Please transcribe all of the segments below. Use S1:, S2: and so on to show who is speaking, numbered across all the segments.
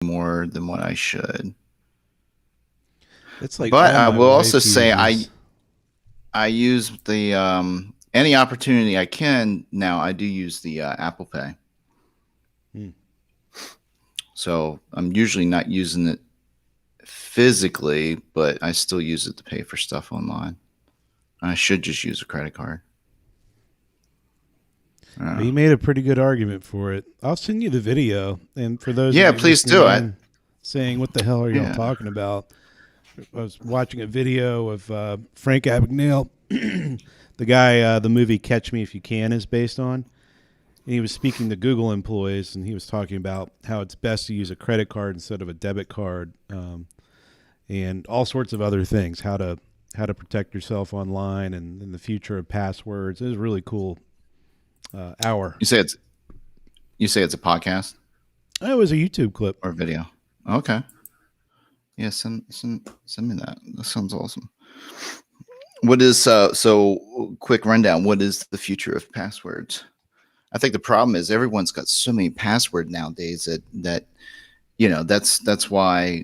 S1: more than what I should.
S2: It's like,
S1: but I will also
S2: uses.
S1: say I use the any opportunity I can now. I do use the Apple Pay. So I'm usually not using it physically, but I still use it to pay for stuff online. I should just use a credit card.
S2: Well, you made a pretty good argument for it. I'll send you the video. And for those
S1: please do it.
S2: Saying, what the hell are y'all talking about? I was watching a video of Frank Abagnale, the guy the movie Catch Me If You Can is based on. And he was speaking to Google employees, and he was talking about how it's best to use a credit card instead of a debit card, and all sorts of other things, how to protect yourself online and in the future of passwords. It was really cool. Hour.
S1: You say it's a podcast?
S2: Oh, it was a YouTube clip
S1: or video. Okay. Yeah, send me that. That sounds awesome. What is so quick rundown? What is the future of passwords? I think the problem is everyone's got so many passwords nowadays that that's why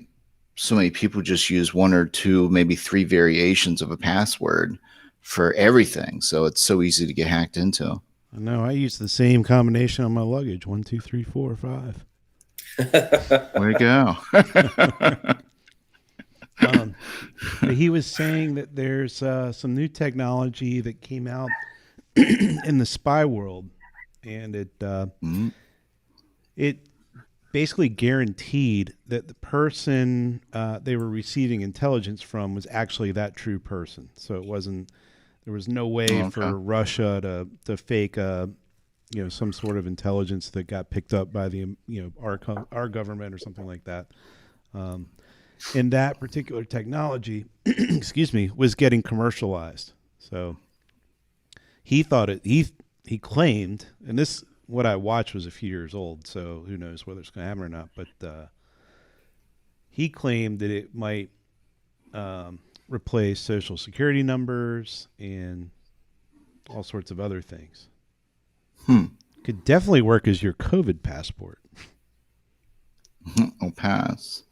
S1: so many people just use one or two, maybe three variations of a password for everything. So it's so easy to get hacked into.
S2: I know. I use the same combination on my luggage: 1, 2, 3, 4, 5.
S1: Way to
S2: go. He was saying that there's some new technology that came out in the spy world, and it basically guaranteed that the person they were receiving intelligence from was actually that true person. So it wasn't. There was no way for Russia to fake some sort of intelligence that got picked up by the our government or something like that. And that particular technology, excuse me, was getting commercialized. So he thought he claimed, and this what I watched was a few years old, so who knows whether it's going to happen or not. But he claimed that it might replace social security numbers and all sorts of other things. Could definitely work as your COVID passport.
S1: I'll pass.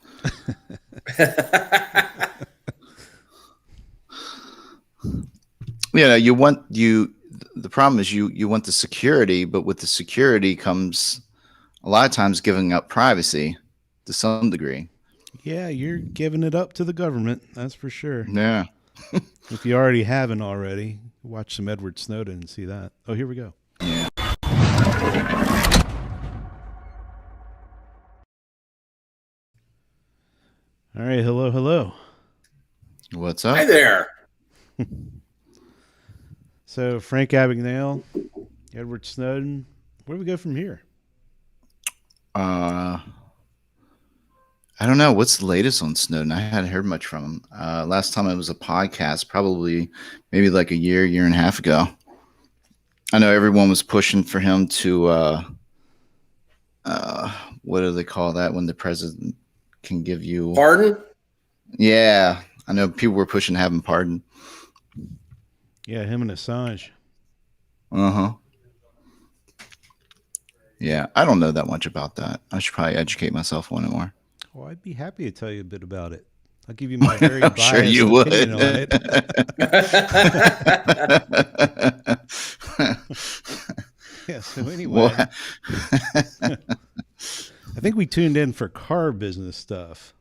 S1: The problem is you want the security, but with the security comes a lot of times giving up privacy to some degree.
S2: Yeah, you're giving it up to the government, that's for sure.
S1: Yeah.
S2: If you already haven't already, watch some Edward Snowden and see that. Oh, here we go.
S1: Yeah.
S2: All right, hello.
S1: What's up?
S3: Hi there.
S2: So Frank Abagnale, Edward Snowden. Where do we go from here?
S1: I don't know. What's the latest on Snowden? I hadn't heard much from him. Last time it was a podcast, probably maybe like a year and a half ago. I know everyone was pushing for him to, what do they call that when the president can give you
S3: pardon?
S1: Yeah, I know people were pushing to have him pardoned.
S2: Yeah, him and Assange.
S1: Yeah, I don't know that much about that. I should probably educate myself on it more.
S2: Well, I'd be happy to tell you a bit about it. I'll give you my very biased
S1: sure you
S2: opinion on it. Yeah, so anyway. I think we tuned in for car business stuff.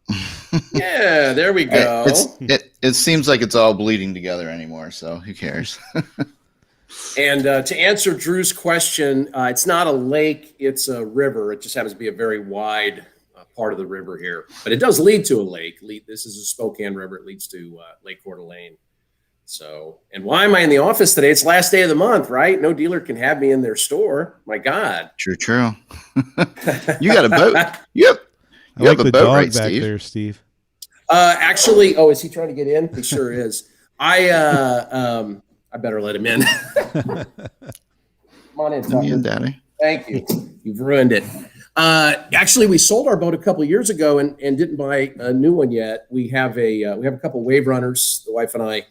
S3: Yeah, there we go.
S1: It seems like it's all bleeding together anymore, so who cares?
S3: And to answer Drew's question, it's not a lake, it's a river. It just happens to be a very wide part of the river here. But it does lead to a lake. This is a Spokane River. It leads to Lake Coeur d'Alene. So, and why am I in the office today? It's last day of the month, right? No dealer can have me in their store. My God.
S1: True. You got a boat. Yep. You have a boat, right,
S2: back
S1: Steve?
S2: there, Steve.
S3: Actually, is he trying to get in? He sure is. I better let him in. Come on in, Tucker.
S1: Daddy.
S3: Thank you. You've ruined it. Actually, we sold our boat a couple of years ago and didn't buy a new one yet. We have a couple wave runners. The wife and I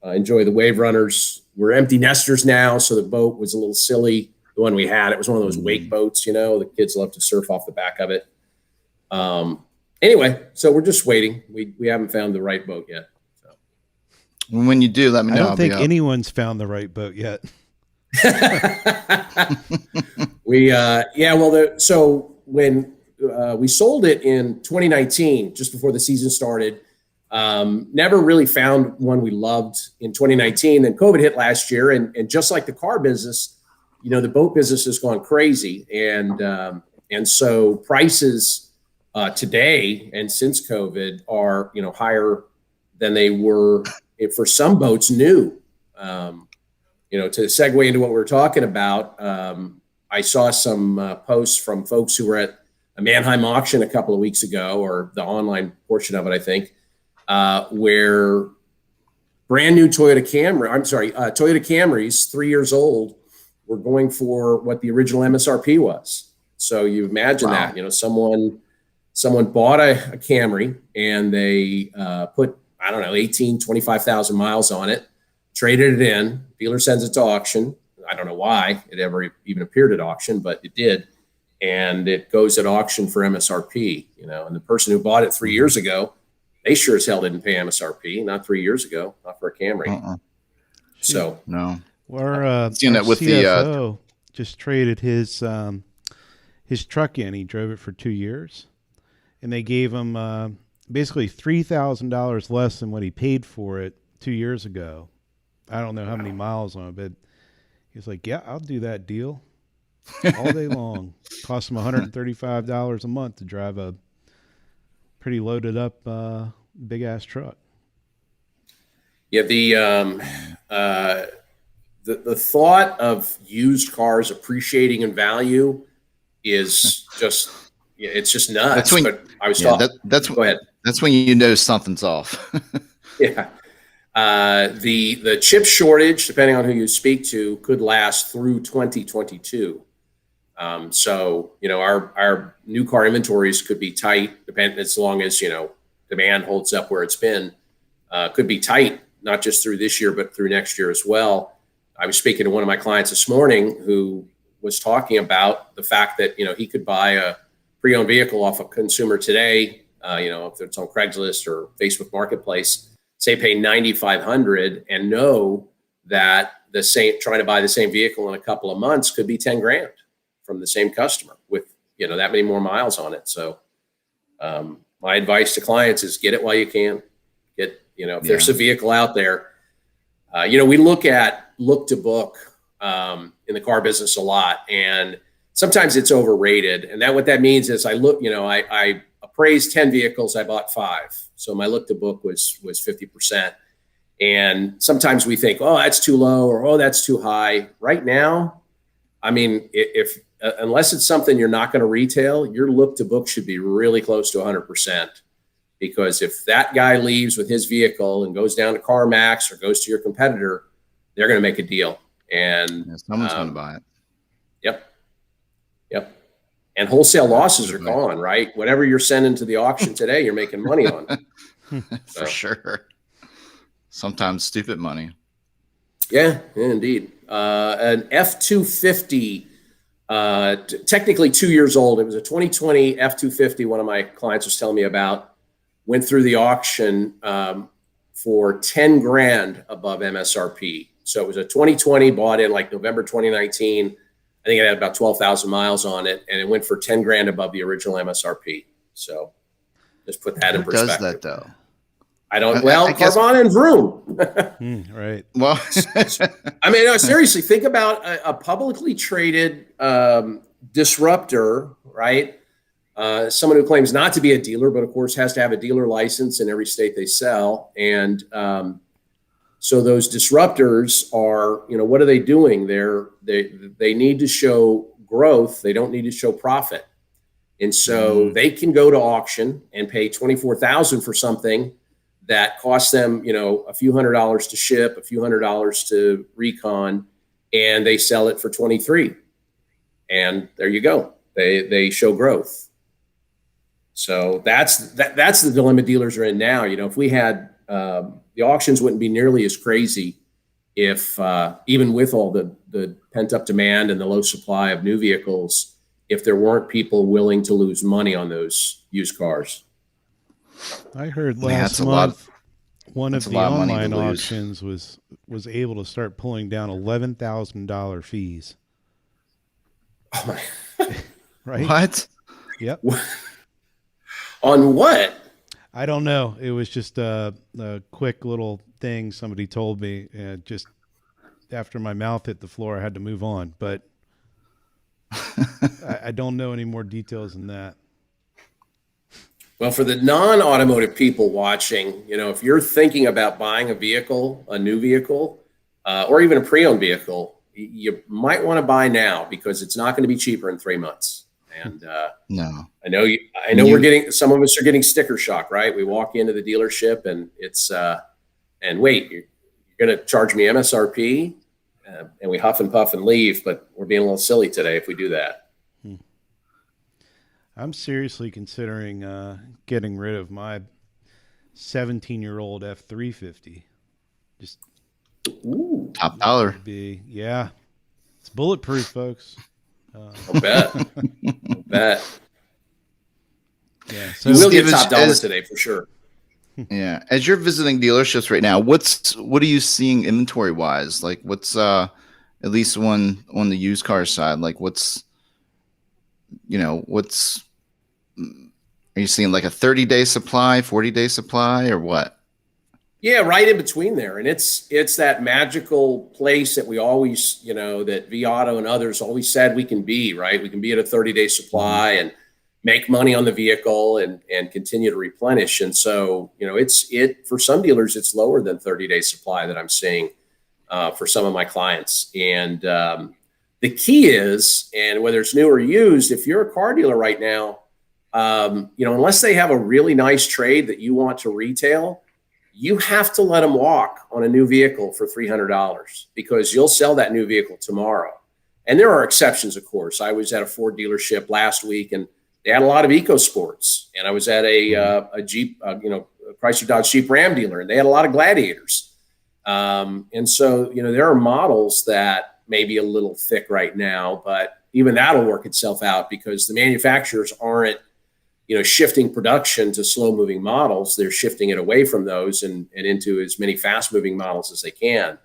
S3: enjoy the wave runners. We're empty nesters now, so the boat was a little silly. The one we had, it was one of those wake boats, the kids love to surf off the back of it. Anyway, so we're just waiting. We haven't found the right boat yet. So.
S1: When you do, let me know.
S2: I don't think anyone's found the right boat yet.
S3: So when we sold it in 2019, just before the season started, never really found one we loved in 2019. Then COVID hit last year, and just like the car business, the boat business has gone crazy, and so prices today and since COVID are higher than they were for some boats new. To segue into what we're talking about, I saw some posts from folks who were at a Mannheim auction a couple of weeks ago, or the online portion of it, I think, where brand new Toyota Camrys, 3 years old, were going for what the original MSRP was. So you imagine that, someone bought a Camry and they put, 25,000 miles on it, traded it in, dealer sends it to auction. I don't know why it ever even appeared at auction, but it did. And it goes at auction for MSRP, and the person who bought it 3 years ago, they sure as hell didn't pay MSRP, not 3 years ago, not for a Camry. So
S1: no.
S2: Our
S1: seen that with
S2: CFO just traded his truck in. He drove it for 2 years, and they gave him basically $3,000 less than what he paid for it 2 years ago. I don't know how many miles on it, but he's like, yeah, I'll do that deal all day long. Cost him $135 a month to drive a pretty loaded up big ass truck.
S3: Yeah, the thought of used cars appreciating in value is just it's just nuts. But I was talking. Go ahead.
S1: That's when you know something's off.
S3: Yeah. The chip shortage, depending on who you speak to, could last through 2022. So our new car inventories could be tight, depending as long as demand holds up where it's been. Could be tight, not just through this year, but through next year as well. I was speaking to one of my clients this morning who was talking about the fact that he could buy a pre-owned vehicle off a consumer today. If it's on Craigslist or Facebook Marketplace, say pay $9,500 and know that trying to buy the same vehicle in a couple of months could be $10,000 from the same customer with that many more miles on it. So my advice to clients is get it while you can. If there's a vehicle out there, we look to book in the car business a lot, and sometimes it's overrated. And what that means is I appraised 10 vehicles, I bought 5. So my look to book was 50%. And sometimes we think, oh, that's too low, or, oh, that's too high. Right now, if unless it's something you're not going to retail, your look to book should be really close to 100%. Because if that guy leaves with his vehicle and goes down to CarMax or goes to your competitor, they're going to make a deal. And
S1: someone's going to buy it.
S3: Yep. And wholesale losses are gone, right? Whatever you're sending to the auction today, you're making money on.
S1: For sure. Sometimes stupid money.
S3: Yeah, indeed. An F-250, technically 2 years old. It was a 2020 F-250. One of my clients was telling me about. Went through the auction for $10,000 above MSRP. So it was a 2020, bought in like November 2019. I think it had about 12,000 miles on it, and it went for $10,000 above the original MSRP. So just put that in perspective.
S1: Who does that though?
S3: I don't. Well, Carvana and Vroom.
S2: Right.
S1: Well,
S3: no, seriously, think about a publicly traded disruptor, right? Someone who claims not to be a dealer, but of course has to have a dealer license in every state they sell. And so those disruptors are, what are they doing? They need to show growth. They don't need to show profit. And so they can go to auction and pay $24,000 for something that costs them, a few $100s to ship, a few $100s to recon, and they sell it for 23. And there you go. They show growth. So that's the dilemma dealers are in now. If we had the auctions wouldn't be nearly as crazy if even with all the pent up demand and the low supply of new vehicles, if there weren't people willing to lose money on those used cars.
S2: I heard
S1: Yeah,
S2: last
S1: that's a
S2: month one
S1: that's
S2: of
S1: a
S2: the
S1: lot of money to
S2: online
S1: lose.
S2: auctions was able to start pulling down $11,000 fees.
S3: Oh my.
S2: Right?
S1: What?
S2: Yep.
S3: On what?
S2: I don't know. It was just a quick little thing somebody told me. Just after my mouth hit the floor, I had to move on. But I don't know any more details than that.
S3: Well, for the non-automotive people watching, if you're thinking about buying a vehicle, a new vehicle, or even a pre-owned vehicle, you might want to buy now because it's not going to be cheaper in 3 months. And
S1: No.
S3: I know some of us are getting sticker shock, right? We walk into the dealership and it's and wait, you're going to charge me MSRP, and we huff and puff and leave, but we're being a little silly today if we do that.
S2: I'm seriously considering getting rid of my 17-year-old F350. Just
S3: Ooh,
S1: Top dollar.
S2: yeah, it's bulletproof, folks.
S3: I'll bet. I'll bet.
S2: Yeah, so
S3: You will get
S1: Steve,
S3: top dollar today for sure.
S1: Yeah. As you're visiting dealerships right now, what are you seeing inventory wise? Like what's at least on the used car side, like what's are you seeing like a 30-day supply, 40-day supply, or what?
S3: Yeah, right in between there. And it's that magical place that we always, that Viato and others always said we can be, right? We can be at a 30-day supply and make money on the vehicle and continue to replenish. And so, for some dealers, it's lower than 30-day supply that I'm seeing for some of my clients. And the key is, and whether it's new or used, if you're a car dealer right now, unless they have a really nice trade that you want to retail, you have to let them walk on a new vehicle for $300 because you'll sell that new vehicle tomorrow. And there are exceptions, of course. I was at a Ford dealership last week and they had a lot of EcoSports. And I was at a Jeep, Chrysler Dodge Jeep Ram dealer, and they had a lot of Gladiators. And so, there are models that may be a little thick right now, but even that'll work itself out because the manufacturers aren't, shifting production to slow moving models. They're shifting it away from those and into as many fast moving models as they can.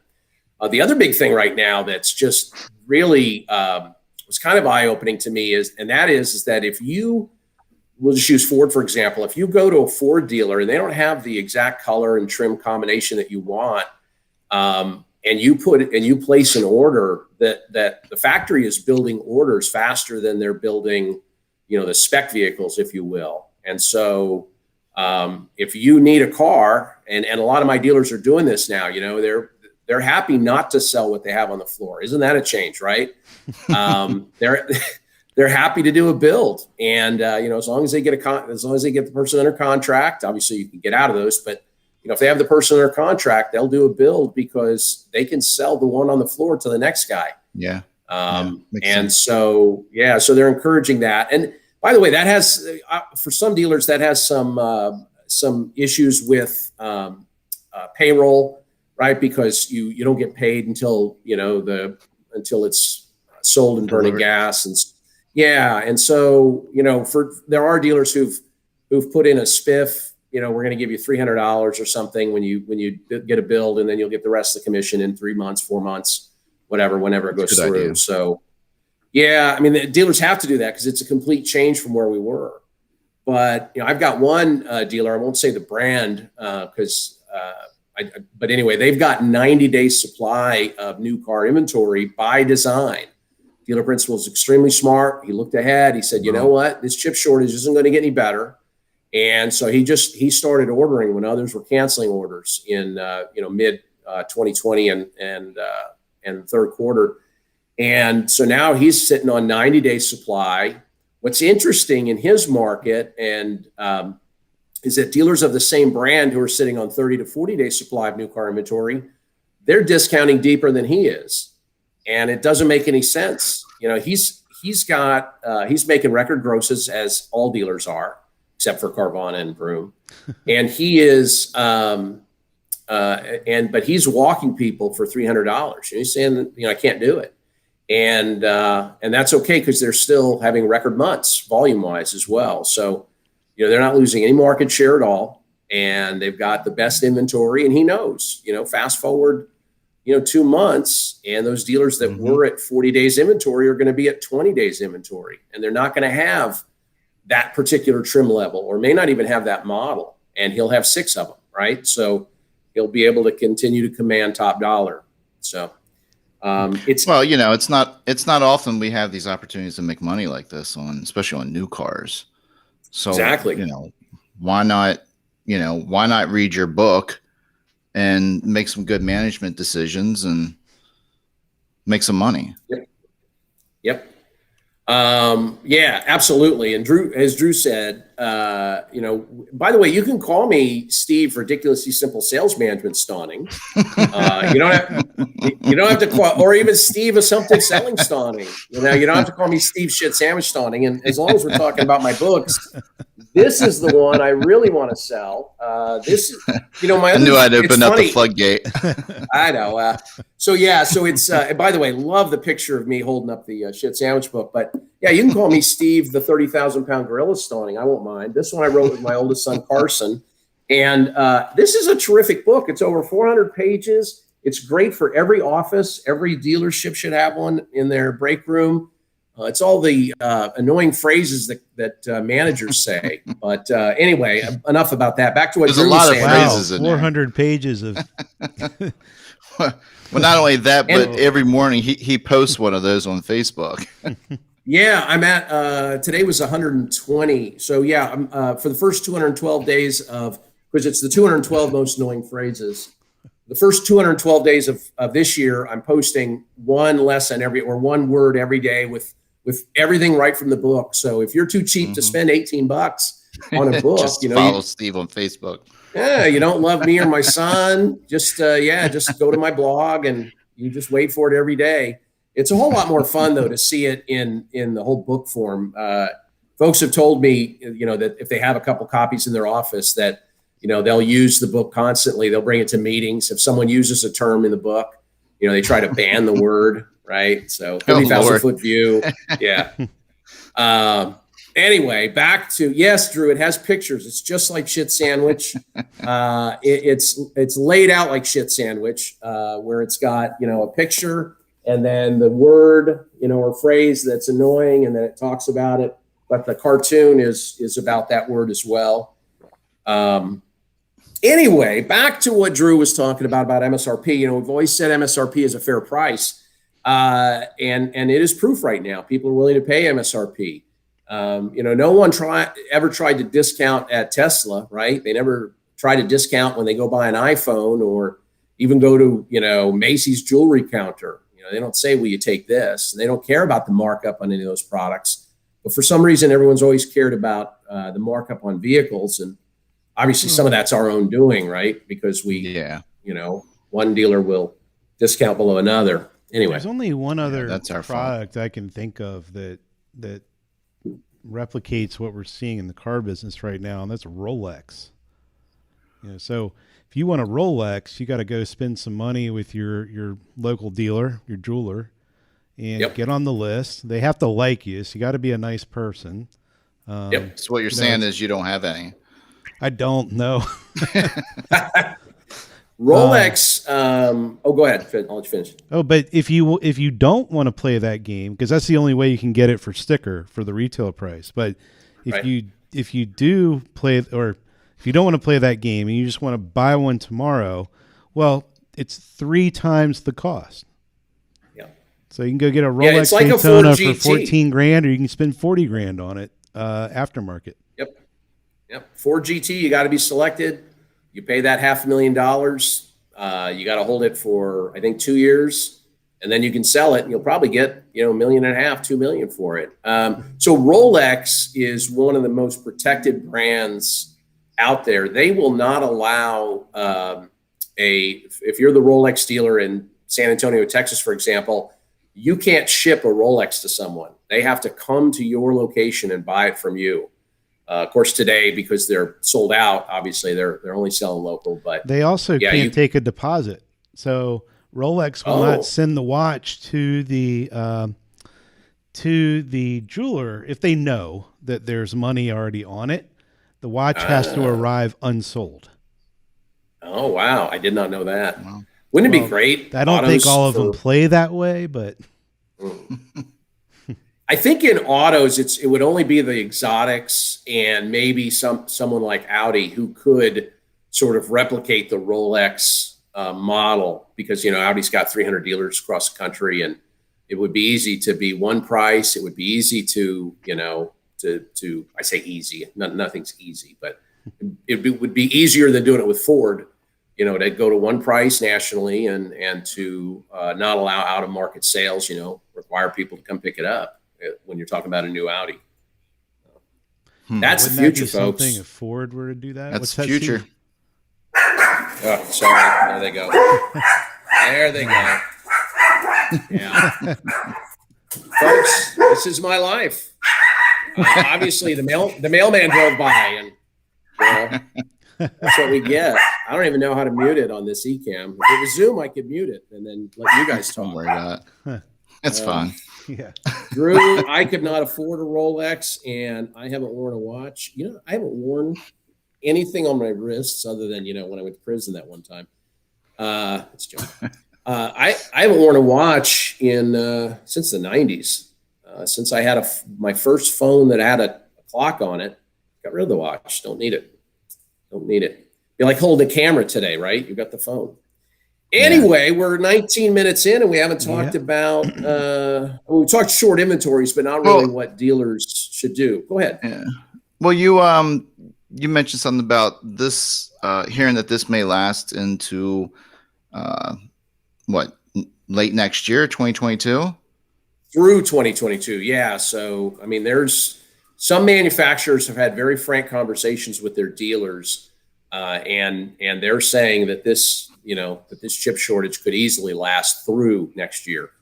S3: The other big thing right now that's just really was kind of eye opening to me is that if we'll just use Ford, for example, if you go to a Ford dealer and they don't have the exact color and trim combination that you want, and you place an order that the factory is building orders faster than they're building, the spec vehicles, if you will. And so if you need a car, and a lot of my dealers are doing this now, they're happy not to sell what they have on the floor. Isn't that a change, right? They're happy to do a build. And, as long as they get the person under contract, obviously you can get out of those, but if they have the person under contract, they'll do a build because they can sell the one on the floor to the next guy.
S1: Yeah.
S3: So they're encouraging that. And by the way, that has, for some dealers, that has some issues with payroll, right? Because you don't get paid until until it's sold and burning gas, and so there are dealers who've put in a spiff. We're going to give you $300 or something when you get a build, and then you'll get the rest of the commission in 3 months, 4 months, whenever it goes through.
S1: Idea.
S3: So. Yeah, I mean, the dealers have to do that because it's a complete change from where we were. But I've got one dealer. I won't say the brand but anyway, they've got 90-day supply of new car inventory by design. Dealer principal is extremely smart. He looked ahead. He said, you know what, this chip shortage isn't going to get any better. And so he started ordering when others were canceling orders in mid 2020 and third quarter. And so now he's sitting on 90-day supply. What's interesting in his market is that dealers of the same brand who are sitting on 30 to 40-day supply of new car inventory, they're discounting deeper than he is. And it doesn't make any sense. He's making record grosses, as all dealers are, except for Carvana and Broom. And he is, but he's walking people for $300. And he's saying, I can't do it. and that's okay because they're still having record months volume wise as well. So, they're not losing any market share at all, and they've got the best inventory. And he knows, fast forward, 2 months, and those dealers that were at 40 days inventory are going to be at 20 days inventory, and they're not going to have that particular trim level, or may not even have that model, and he'll have 6 of them, right? So he'll be able to continue to command top dollar. So it's
S1: not often we have these opportunities to make money like this especially on new cars. So
S3: exactly,
S1: why not read your book and make some good management decisions and make some money?
S3: Yep. Yeah, absolutely. And as Drew said, by the way, you can call me Steve Ridiculously Simple Sales Management Stawning. You don't have to call, or even Steve Assumptive Selling Stawning. You don't have to call me Steve Shit Sandwich Stawning. And as long as we're talking about my books, this is the one I really want to sell. This is, I knew
S1: I'd open up the floodgate.
S3: I know. So it's, by the way, love the picture of me holding up the Shit Sandwich book. But yeah, you can call me Steve, the 30,000 pound gorilla Stawning. I won't mind. This one I wrote with my oldest son, Carson. And this is a terrific book. It's over 400 pages. It's great for every office. Every dealership should have one in their break room. It's all the annoying phrases that managers say. But anyway, enough about that. Back to what Drew was saying.
S1: There's a lot of phrases in
S2: 400 pages of.
S1: Well, not only that, but every morning he posts one of those on Facebook.
S3: Yeah, I'm at today was 120. So yeah, for the first 212 days because it's the 212 most annoying phrases. The first 212 days of this year, I'm posting one lesson one word every day with everything right from the book. So if you're too cheap to spend $18 on a book,
S1: just follow Steve on Facebook.
S3: Yeah, you don't love me or my son, just go to my blog and you just wait for it every day. It's a whole lot more fun though to see it in the whole book form. Folks have told me, that if they have a couple copies in their office that, they'll use the book constantly. They'll bring it to meetings. If someone uses a term in the book, they try to ban the word, right? So 30,000 foot view. Yeah. Anyway, back to, yes, Drew, it has pictures. It's just like Shit Sandwich. It's laid out like Shit Sandwich, where it's got, a picture and then the word, or phrase that's annoying, and then it talks about it. But the cartoon is about that word as well. Anyway, back to what Drew was talking about MSRP. We've always said MSRP is a fair price, and it is proof right now. People are willing to pay MSRP. No one ever tried to discount at Tesla, right? They never try to discount when they go buy an iPhone or even go to, Macy's jewelry counter. They don't say, will you take this? And they don't care about the markup on any of those products. But for some reason, everyone's always cared about the markup on vehicles. And obviously some of that's our own doing, right? Because one dealer will discount below another. Anyway.
S2: There's only one other
S1: that's our
S2: product I can think of that replicates what we're seeing in the car business right now, and that's Rolex. So if you want a Rolex, you got to go spend some money with your local dealer, your jeweler, and get on the list. They have to like you, so you got to be a nice person.
S1: So what you're saying is you don't have any.
S2: I don't know.
S3: Rolex. Go ahead. I'll let you finish.
S2: Oh, but if you don't want to play that game, because that's the only way you can get it for sticker for the retail price. But if you do play, or if you don't want to play that game and you just want to buy one tomorrow, well, it's 3 times the cost. Yeah. So you can go get a Rolex
S3: it's like
S2: Daytona
S3: a
S2: for 14 grand, or you can spend 40 grand on it aftermarket.
S3: Yep. Ford GT, you got to be selected. You pay that $500,000. You got to hold it for, I think, 2 years, and then you can sell it, and you'll probably get, $1.5 million, $2 million for it. So Rolex is one of the most protected brands out there. They will not allow if you're the Rolex dealer in San Antonio, Texas, for example, you can't ship a Rolex to someone. They have to come to your location and buy it from you. Of course, today, because they're sold out, obviously they're only selling local. But
S2: they also can't take a deposit. So Rolex will not send the watch to the jeweler if they know that there's money already on it. The watch has to arrive unsold.
S3: Oh, wow. I did not know that.
S1: Wow.
S3: Wouldn't it be great?
S2: I don't think all of them play that way, but
S3: I think in autos, it would only be the exotics and maybe someone like Audi who could sort of replicate the Rolex model, because, Audi's got 300 dealers across the country, and it would be easy to be one price. It would be easy to, I say easy, nothing's easy, but it would be easier than doing it with Ford, to go to one price nationally and to not allow out of market sales, require people to come pick it up when you're talking about a new Audi. That's the future, folks.
S2: If Ford were to do that,
S1: that's the future.
S3: Oh, sorry. There they go. There they go. Yeah. Folks, this is my life. Obviously, the mailman drove by, and that's what we get. I don't even know how to mute it on this eCam. If it was Zoom, I could mute it and then let you guys talk.
S1: Don't worry about it. It's fine.
S2: Yeah.
S3: Drew, I could not afford a Rolex, and I haven't worn a watch. I haven't worn anything on my wrists other than, when I went to prison that one time. It's a joke. I haven't worn a watch since the 90s. Since I had my first phone that had a clock on it, got rid of the watch. Don't need it. You're like holding a camera today, right? You got the phone. Anyway, we're 19 minutes in, and we haven't talked about. We talked short inventories, but not really what dealers should do. Go ahead.
S1: Yeah. Well, you mentioned something about this, hearing that this may last into late next year, 2022?
S3: Through 2022, yeah. So, there's some manufacturers have had very frank conversations with their dealers, and they're saying that this chip shortage could easily last through next year.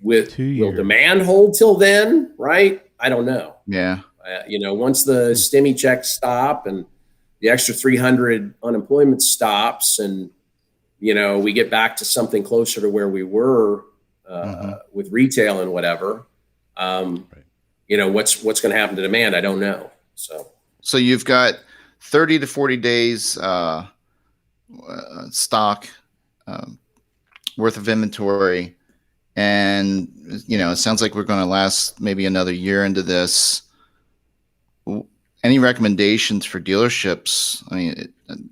S3: Will demand hold till then? Right? I don't know.
S1: Yeah.
S3: Once the stimmy checks stop and the extra 300 unemployment stops, and we get back to something closer to where we were with retail and whatever, what's going to happen to demand? I don't know. So
S1: you've got 30 to 40 days stock worth of inventory, and it sounds like we're going to last maybe another year into this. Any recommendations for dealerships?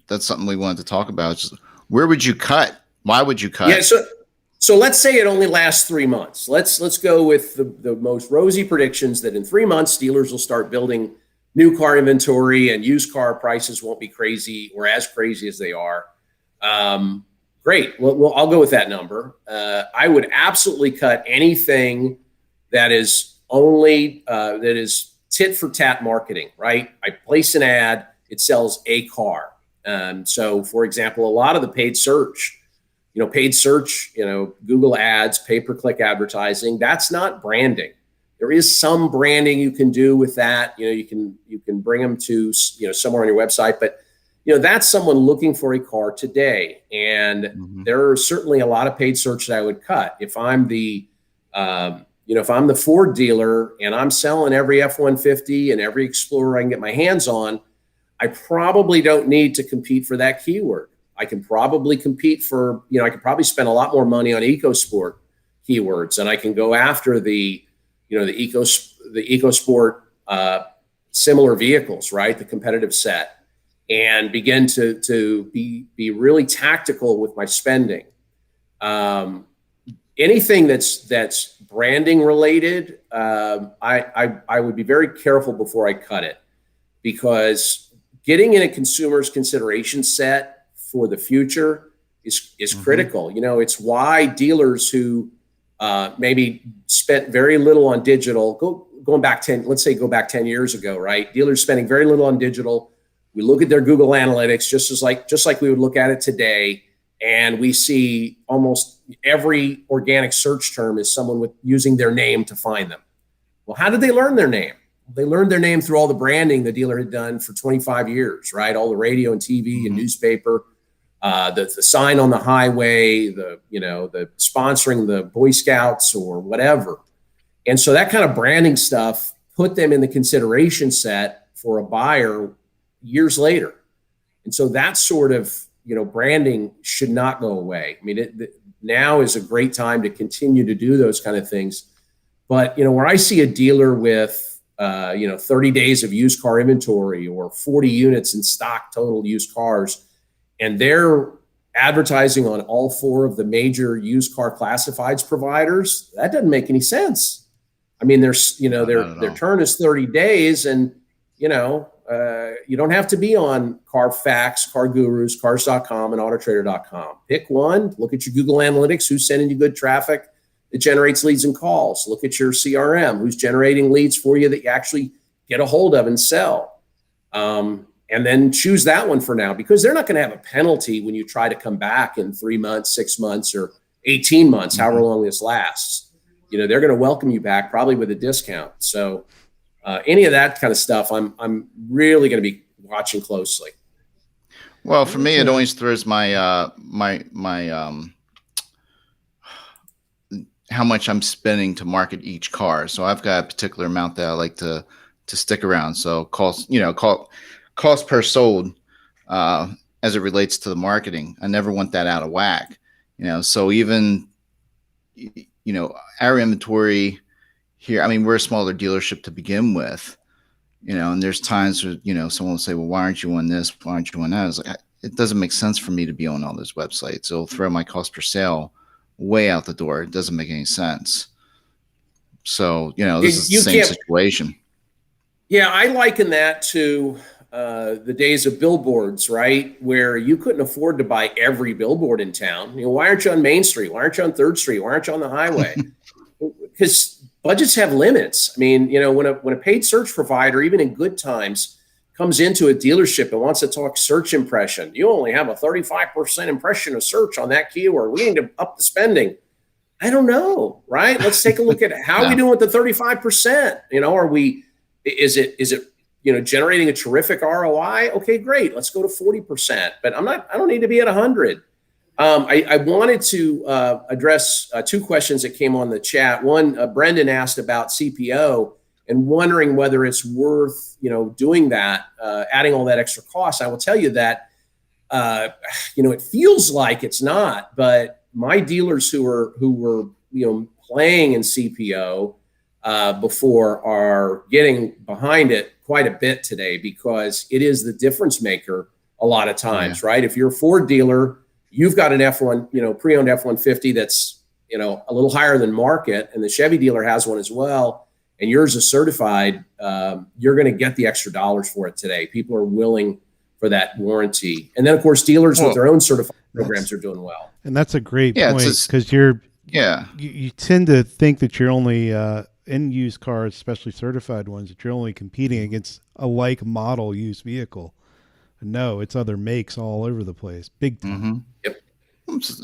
S1: That's something we wanted to talk about. Just, where would you cut? Why would you cut?
S3: Yeah, so let's say it only lasts 3 months. Let's go with the most rosy predictions that in 3 months dealers will start building new car inventory and used car prices won't be crazy or as crazy as they are. Great. Well, I'll go with that number. I would absolutely cut anything that is only that is tit for tat marketing, right? I place an ad, it sells a car. So for example, a lot of the paid search, Google ads, pay-per-click advertising, that's not branding. There is some branding you can do with that. You can bring them to, somewhere on your website, but that's someone looking for a car today. And there are certainly a lot of paid search that I would cut. If I'm the Ford dealer and I'm selling every F-150 and every Explorer I can get my hands on, I probably don't need to compete for that keyword. I can probably compete for, I could probably spend a lot more money on EcoSport keywords, and I can go after the EcoSport similar vehicles, right? The competitive set, and begin to be really tactical with my spending. Anything that's branding related, I would be very careful before I cut it, because getting in a consumer's consideration set for the future is critical. It's why dealers who maybe spent very little on digital, going back 10 years ago, right? Dealers spending very little on digital. We look at their Google Analytics just like we would look at it today, and we see almost every organic search term is someone using their name to find them. Well, how did they learn their name? They learned their name through all the branding the dealer had done for 25 years, right? All the radio and TV and newspaper. the sign on the highway, the sponsoring the Boy Scouts or whatever. And so that kind of branding stuff put them in the consideration set for a buyer years later. And so that sort of, branding should not go away. I mean, now is a great time to continue to do those kind of things. But, where I see a dealer with, 30 days of used car inventory or 40 units in stock total used cars, and they're advertising on all 4 of the major used car classifieds providers, that doesn't make any sense. I mean, there's, their turn is 30 days, and, you don't have to be on Carfax, CarGurus, Cars.com, and Autotrader.com. Pick one, look at your Google Analytics, who's sending you good traffic that generates leads and calls. Look at your CRM, who's generating leads for you that you actually get a hold of and sell. And then choose that one for now, because they're not going to have a penalty when you try to come back in 3 months, 6 months, or 18 months, however long this lasts. They're going to welcome you back, probably with a discount. So any of that kind of stuff, I'm really going to be watching closely.
S1: Well, for me, it always throws my how much I'm spending to market each car. So I've got a particular amount that I like to stick around. So cost per sold as it relates to the marketing. I never want that out of whack. So even our inventory here, I mean, we're a smaller dealership to begin with, and there's times where, someone will say, well, why aren't you on this? Why aren't you on that? I was like, it doesn't make sense for me to be on all those websites. It'll throw my cost per sale way out the door. It doesn't make any sense. So, this is the same situation.
S3: Yeah, I liken that to the days of billboards, right? Where you couldn't afford to buy every billboard in town. Why aren't you on Main Street? Why aren't you on 3rd Street? Why aren't you on the highway? Because budgets have limits. I mean, when a paid search provider, even in good times, comes into a dealership and wants to talk search impression, you only have a 35% impression of search on that keyword. We need to up the spending. I don't know, right? Let's take a look at how are we doing with the 35%? Is it generating a terrific ROI? Okay, great. Let's go to 40%. But I don't need to be at 100. I wanted to address 2 questions that came on the chat. One, Brendan asked about CPO and wondering whether it's worth, doing that, adding all that extra cost. I will tell you that, it feels like it's not, but my dealers who were playing in CPO before are getting behind it quite a bit today, because it is the difference maker a lot of times, right? If you're a Ford dealer, you've got an F1, pre-owned F-150 that's, a little higher than market, and the Chevy dealer has one as well, and yours is certified, you're going to get the extra dollars for it today. People are willing for that warranty. And then, of course, dealers with their own certified programs are doing well.
S2: And that's a great point, because you tend to think that you're only in used cars, especially certified ones, that you're only competing against a like model used vehicle. No, it's other makes all over the place. Big time.
S1: Mm-hmm. Yep.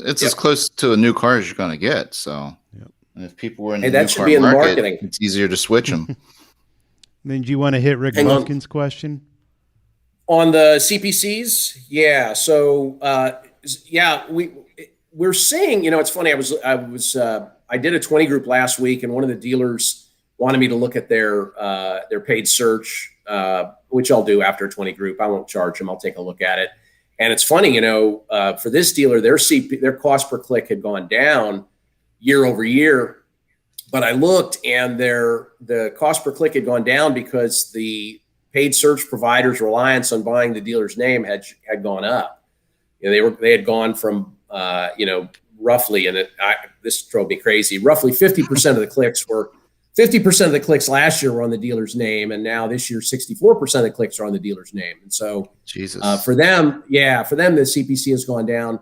S1: It's as close to a new car as you're going to get. So if people were in the new car market, it's easier to switch them.
S2: Then do you want to hit Rick Lufkin's question?
S3: On the CPCs? Yeah. So, we're seeing, it's funny. I did a 20 group last week, and one of the dealers wanted me to look at their paid search, which I'll do after a 20 group. I won't charge them. I'll take a look at it. And it's funny, for this dealer, their cost per click had gone down year over year, but I looked and the cost per click had gone down because the paid search provider's reliance on buying the dealer's name had gone up. They had gone from roughly, and this drove me crazy, roughly 50% of the clicks were 50% of the clicks last year were on the dealer's name, and now this year 64% of the clicks are on the dealer's name. And so for them, the CPC has gone down.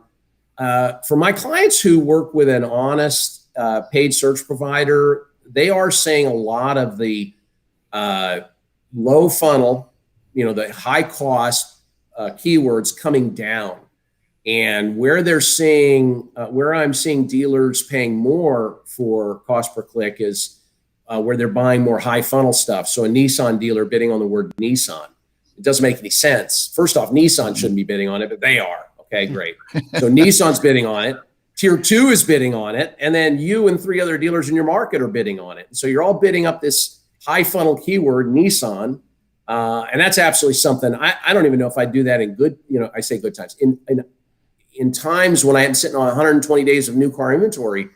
S3: For my clients who work with an honest paid search provider, they are seeing a lot of the low funnel, the high cost keywords coming down. And where I'm seeing dealers paying more for cost per click is where they're buying more high funnel stuff. So a Nissan dealer bidding on the word Nissan, it doesn't make any sense. First off, Nissan shouldn't be bidding on it, but they are. Okay, great. So Nissan's bidding on it. Tier 2 is bidding on it. And then you and 3 other dealers in your market are bidding on it. So you're all bidding up this high funnel keyword, Nissan. And that's absolutely something. I don't even know if I do that in good, I say good times. In times when I am sitting on 120 days of new car inventory, I'm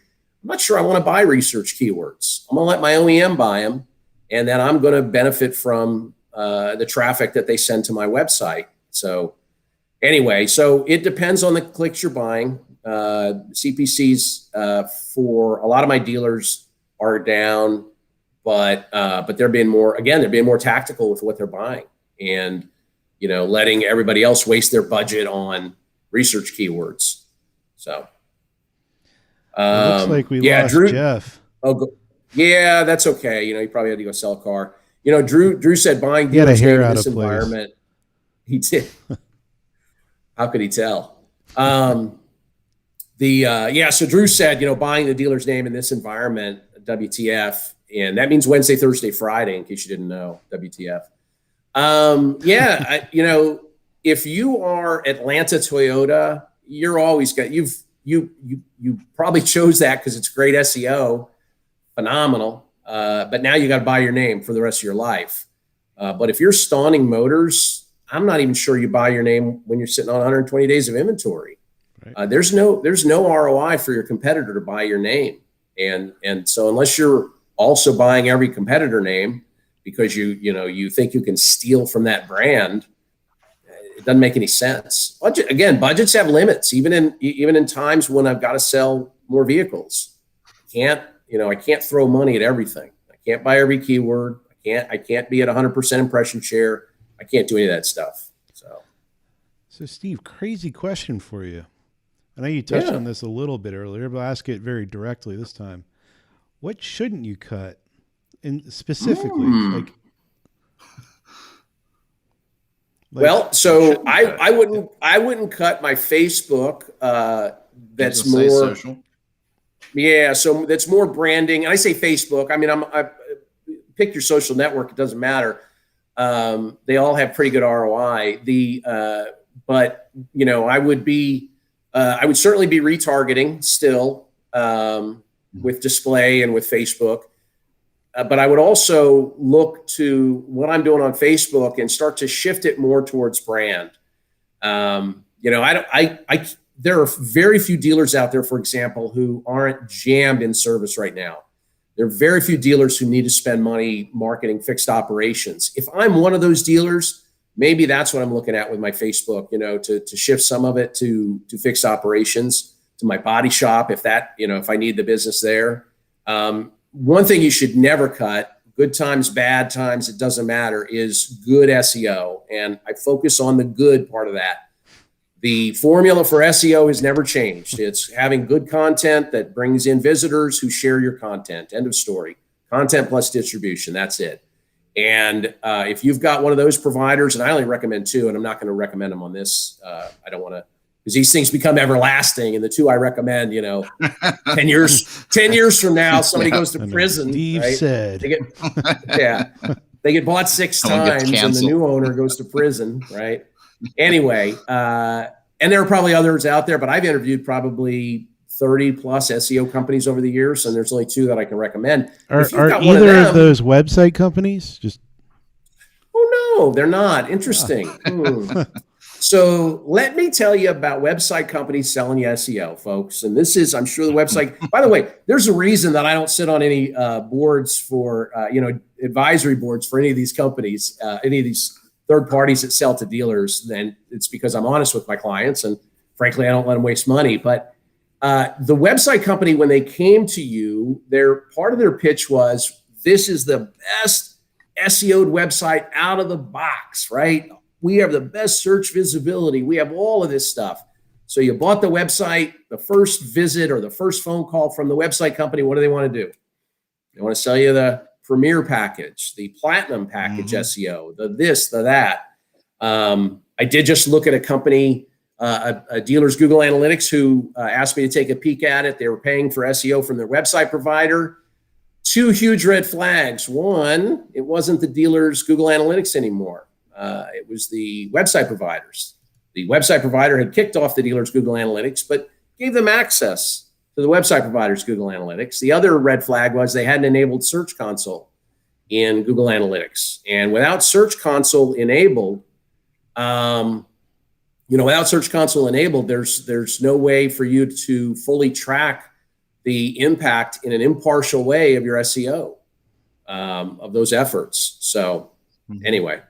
S3: not sure I want to buy research keywords. I'm going to let my OEM buy them, and then I'm going to benefit from the traffic that they send to my website. So anyway, so it depends on the clicks you're buying. CPCs for a lot of my dealers are down, but they're being more tactical with what they're buying, and letting everybody else waste their budget on research keywords. So
S2: it looks like we lost
S3: Drew,
S2: Jeff.
S3: Yeah, that's okay. You probably had to go sell a car. Drew said buying dealers in this environment. He did. How could he tell? So Drew said, buying the dealer's name in this environment, WTF, and that means Wednesday, Thursday, Friday, in case you didn't know, WTF. If you are Atlanta Toyota, you're always got, you probably chose that because it's great SEO, phenomenal. But now you got to buy your name for the rest of your life. But if you're Stawning Motors, I'm not even sure you buy your name when you're sitting on 120 days of inventory. Right. There's no ROI for your competitor to buy your name. And so unless you're also buying every competitor name because you think you can steal from that brand, it doesn't make any sense. Budgets have limits, even in times when I've got to sell more vehicles. I can't throw money at everything. I can't buy every keyword. I can't be at 100% impression share. I can't do any of that stuff.
S2: So Steve, crazy question for you. I know you touched on this a little bit earlier, but I'll ask it very directly this time. What shouldn't you cut? And specifically,
S3: well, so I wouldn't cut my Facebook. That's more social. Yeah, so that's more branding. And I say Facebook. I mean, I pick your social network. It doesn't matter. They all have pretty good ROI. But I would certainly be retargeting still with display and with Facebook. But I would also look to what I'm doing on Facebook and start to shift it more towards brand. There are very few dealers out there, for example, who aren't jammed in service right now. There are very few dealers who need to spend money marketing fixed operations. If I'm one of those dealers, maybe that's what I'm looking at with my Facebook, to shift some of it to fixed operations, to my body shop, if I need the business there. One thing you should never cut, good times, bad times, it doesn't matter, is good SEO. And I focus on the good part of that. The formula for SEO has never changed. It's having good content that brings in visitors who share your content. End of story. Content plus distribution. That's it. And if you've got one of those providers, and I only recommend 2, and I'm not going to recommend them on this. I don't want to, because these things become everlasting. And the 2 I recommend, 10 years from now, somebody goes to prison.
S2: Steve said,
S3: they get bought 6 times, and the new owner goes to prison, right? Anyway, and there are probably others out there, but I've interviewed probably 30 plus SEO companies over the years, and there's only 2 that I can recommend.
S2: Are either of those website companies?
S3: Oh no, they're not. Interesting. So let me tell you about website companies selling you SEO, folks. And this is, I'm sure, the website. By the way, there's a reason that I don't sit on any boards for, advisory boards for any of these companies, any of these third parties that sell to dealers. Then it's because I'm honest with my clients, and frankly, I don't let them waste money. But the website company, when they came to you, part of their pitch was, this is the best SEO'd website out of the box, right? We have the best search visibility. We have all of this stuff. So you bought the website, the first visit or the first phone call from the website company, what do they want to do? They want to sell you the Premier package, the Platinum package SEO, the this, the that. I did just look at a company, a dealer's Google Analytics, who asked me to take a peek at it. They were paying for SEO from their website provider. 2 huge red flags. One, it wasn't the dealer's Google Analytics anymore. It was the website providers. The website provider had kicked off the dealer's Google Analytics, but gave them access to the website provider's Google Analytics. The other red flag was they hadn't enabled Search Console in Google Analytics. And without Search Console enabled, there's no way for you to fully track the impact in an impartial way of your SEO, of those efforts. So anyway.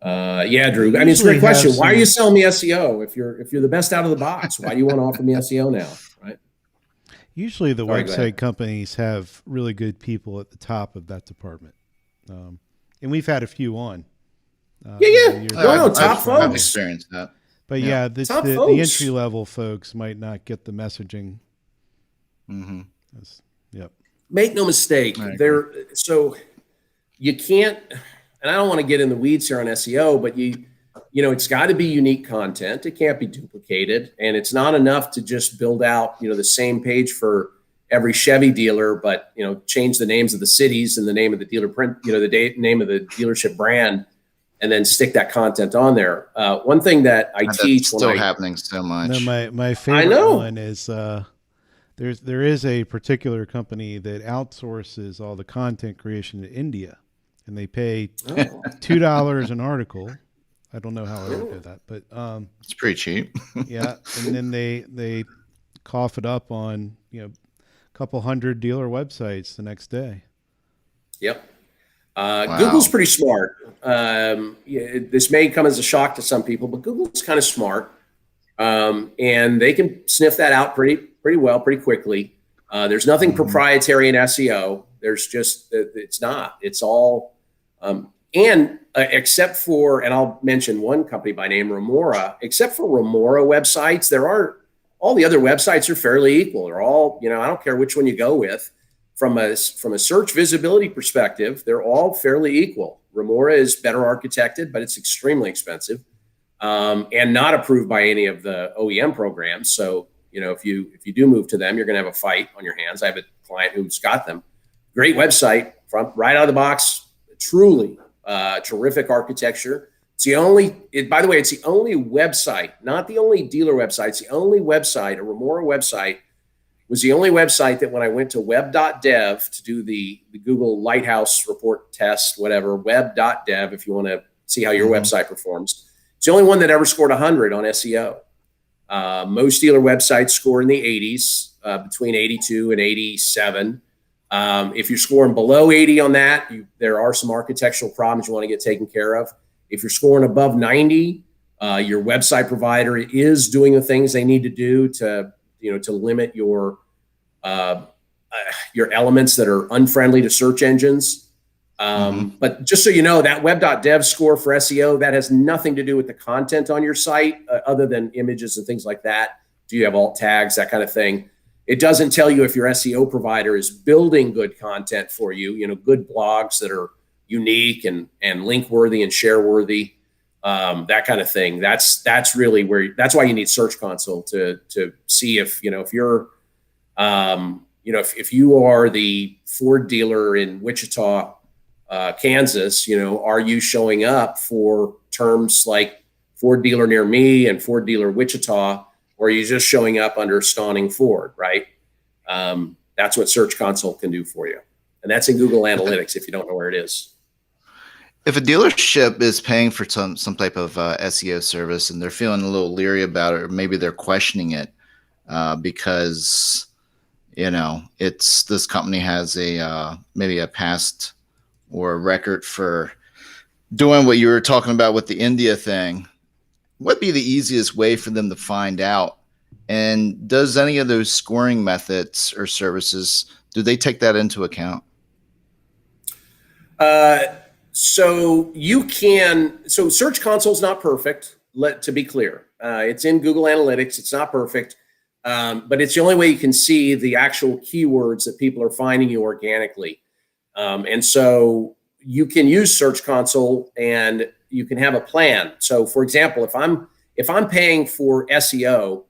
S3: Yeah, Drew. I mean, it's a great question. Why are you selling me SEO if you're the best out of the box? Why do you want to offer me SEO now, right?
S2: Usually, the website companies have really good people at the top of that department, and we've had a few on.
S3: Top folks.
S1: I've experienced that.
S2: But yeah, the entry level folks might not get the messaging. Yep.
S3: Make no mistake, so you can't. And I don't want to get in the weeds here on SEO, but it's got to be unique content. It can't be duplicated, and it's not enough to just build out, the same page for every Chevy dealer, but change the names of the cities and the name of the dealer print, the name of the dealership brand, and then stick that content on there. One thing that I teach
S1: still happening so much.
S2: No, my favorite one is there is a particular company that outsources all the content creation to India. And they pay $2 an article. I don't know how I would do that, but
S1: it's pretty cheap.
S2: Yeah, and then they cough it up on a couple hundred dealer websites the next day.
S3: Yep. Google's pretty smart. This may come as a shock to some people, but Google's kind of smart, and they can sniff that out pretty well, pretty quickly. There's nothing proprietary in SEO. There's just it's not. It's all. Except for, and I'll mention one company by name, Remora. Except for Remora websites, all the other websites are fairly equal. They're all, I don't care which one you go with. From a search visibility perspective, they're all fairly equal. Remora is better architected, but it's extremely expensive, and not approved by any of the OEM programs. So, if you do move to them, you're going to have a fight on your hands. I have a client who's got them. Great website, right out of the box. Truly terrific architecture. It's the only website, not the only dealer website. It's the only website, a Remora website, was the only website that when I went to web.dev to do the Google Lighthouse report test, whatever, web.dev, if you want to see how your website performs, it's the only one that ever scored 100 on SEO. Most dealer websites score in the 80s, between 82 and 87. If you're scoring below 80 on that, there are some architectural problems you want to get taken care of. If you're scoring above 90, your website provider is doing the things they need to do to limit your elements that are unfriendly to search engines. But just so you know, that web.dev score for SEO, that has nothing to do with the content on your site, other than images and things like that. Do you have alt tags, that kind of thing? It doesn't tell you if your SEO provider is building good content for you, good blogs that are unique and link worthy and share worthy, that kind of thing. That's really that's why you need Search Console to see if you're, if you are the Ford dealer in Wichita, Kansas, are you showing up for terms like Ford dealer near me and Ford dealer Wichita? Or are you just showing up under Stawning Ford, right? That's what Search Console can do for you. And that's in Google Analytics if you don't know where it is.
S1: If a dealership is paying for some type of SEO service and they're feeling a little leery about it, or maybe they're questioning it because, it's this company has maybe a past or a record for doing what you were talking about with the India thing, what'd be the easiest way for them to find out? And does any of those scoring methods or services, do they take that into account?
S3: So Search Console is not perfect, to be clear. It's in Google Analytics. It's not perfect, but it's the only way you can see the actual keywords that people are finding you organically. And so you can use Search Console and you can have a plan. So for example, if I'm paying for SEO,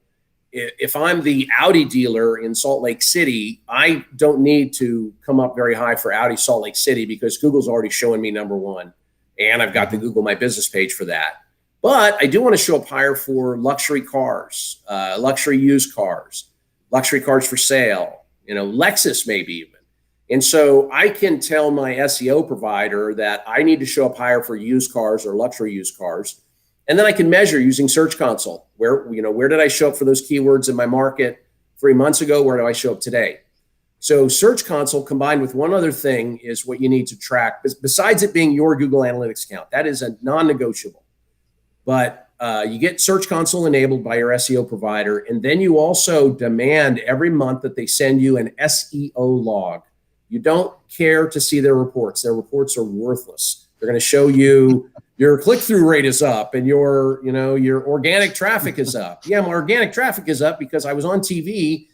S3: if I'm the Audi dealer in Salt Lake City, I don't need to come up very high for Audi Salt Lake City because Google's already showing me number one. And I've got the Google My Business page for that. But I do want to show up higher for luxury cars, luxury used cars, luxury cars for sale, Lexus maybe even. And so I can tell my SEO provider that I need to show up higher for used cars or luxury used cars. And then I can measure using Search Console where did I show up for those keywords in my market 3 months ago? Where do I show up today? So Search Console combined with one other thing is what you need to track. Besides it being your Google Analytics account, that is a non-negotiable. But you get Search Console enabled by your SEO provider. And then you also demand every month that they send you an SEO log. You don't care to see their reports. Their reports are worthless. They're going to show you your click-through rate is up and your organic traffic is up. Yeah, my organic traffic is up because I was on TV,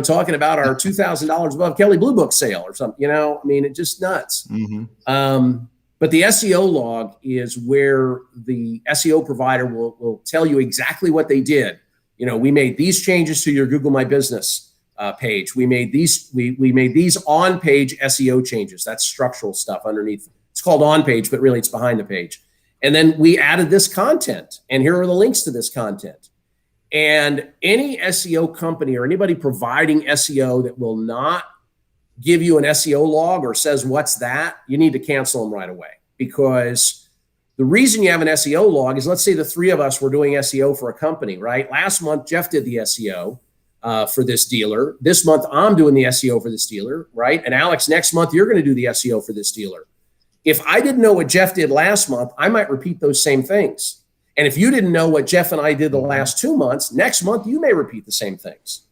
S3: talking about our $2,000 above Kelly Blue Book sale or something. It's just nuts. Mm-hmm. But the SEO log is where the SEO provider will tell you exactly what they did. We made these changes to your Google My Business page. We made these on-page SEO changes. That's structural stuff underneath. It's called on-page, but really it's behind the page. And then we added this content, and here are the links to this content. And any SEO company or anybody providing SEO that will not give you an SEO log or says, what's that? You need to cancel them right away, because the reason you have an SEO log is, let's say the three of us were doing SEO for a company, right? Last month, Jeff did the SEO for this dealer. This month, I'm doing the SEO for this dealer, right? And Alex, next month, you're going to do the SEO for this dealer. If I didn't know what Jeff did last month, I might repeat those same things. And if you didn't know what Jeff and I did the last 2 months, next month, you may repeat the same things.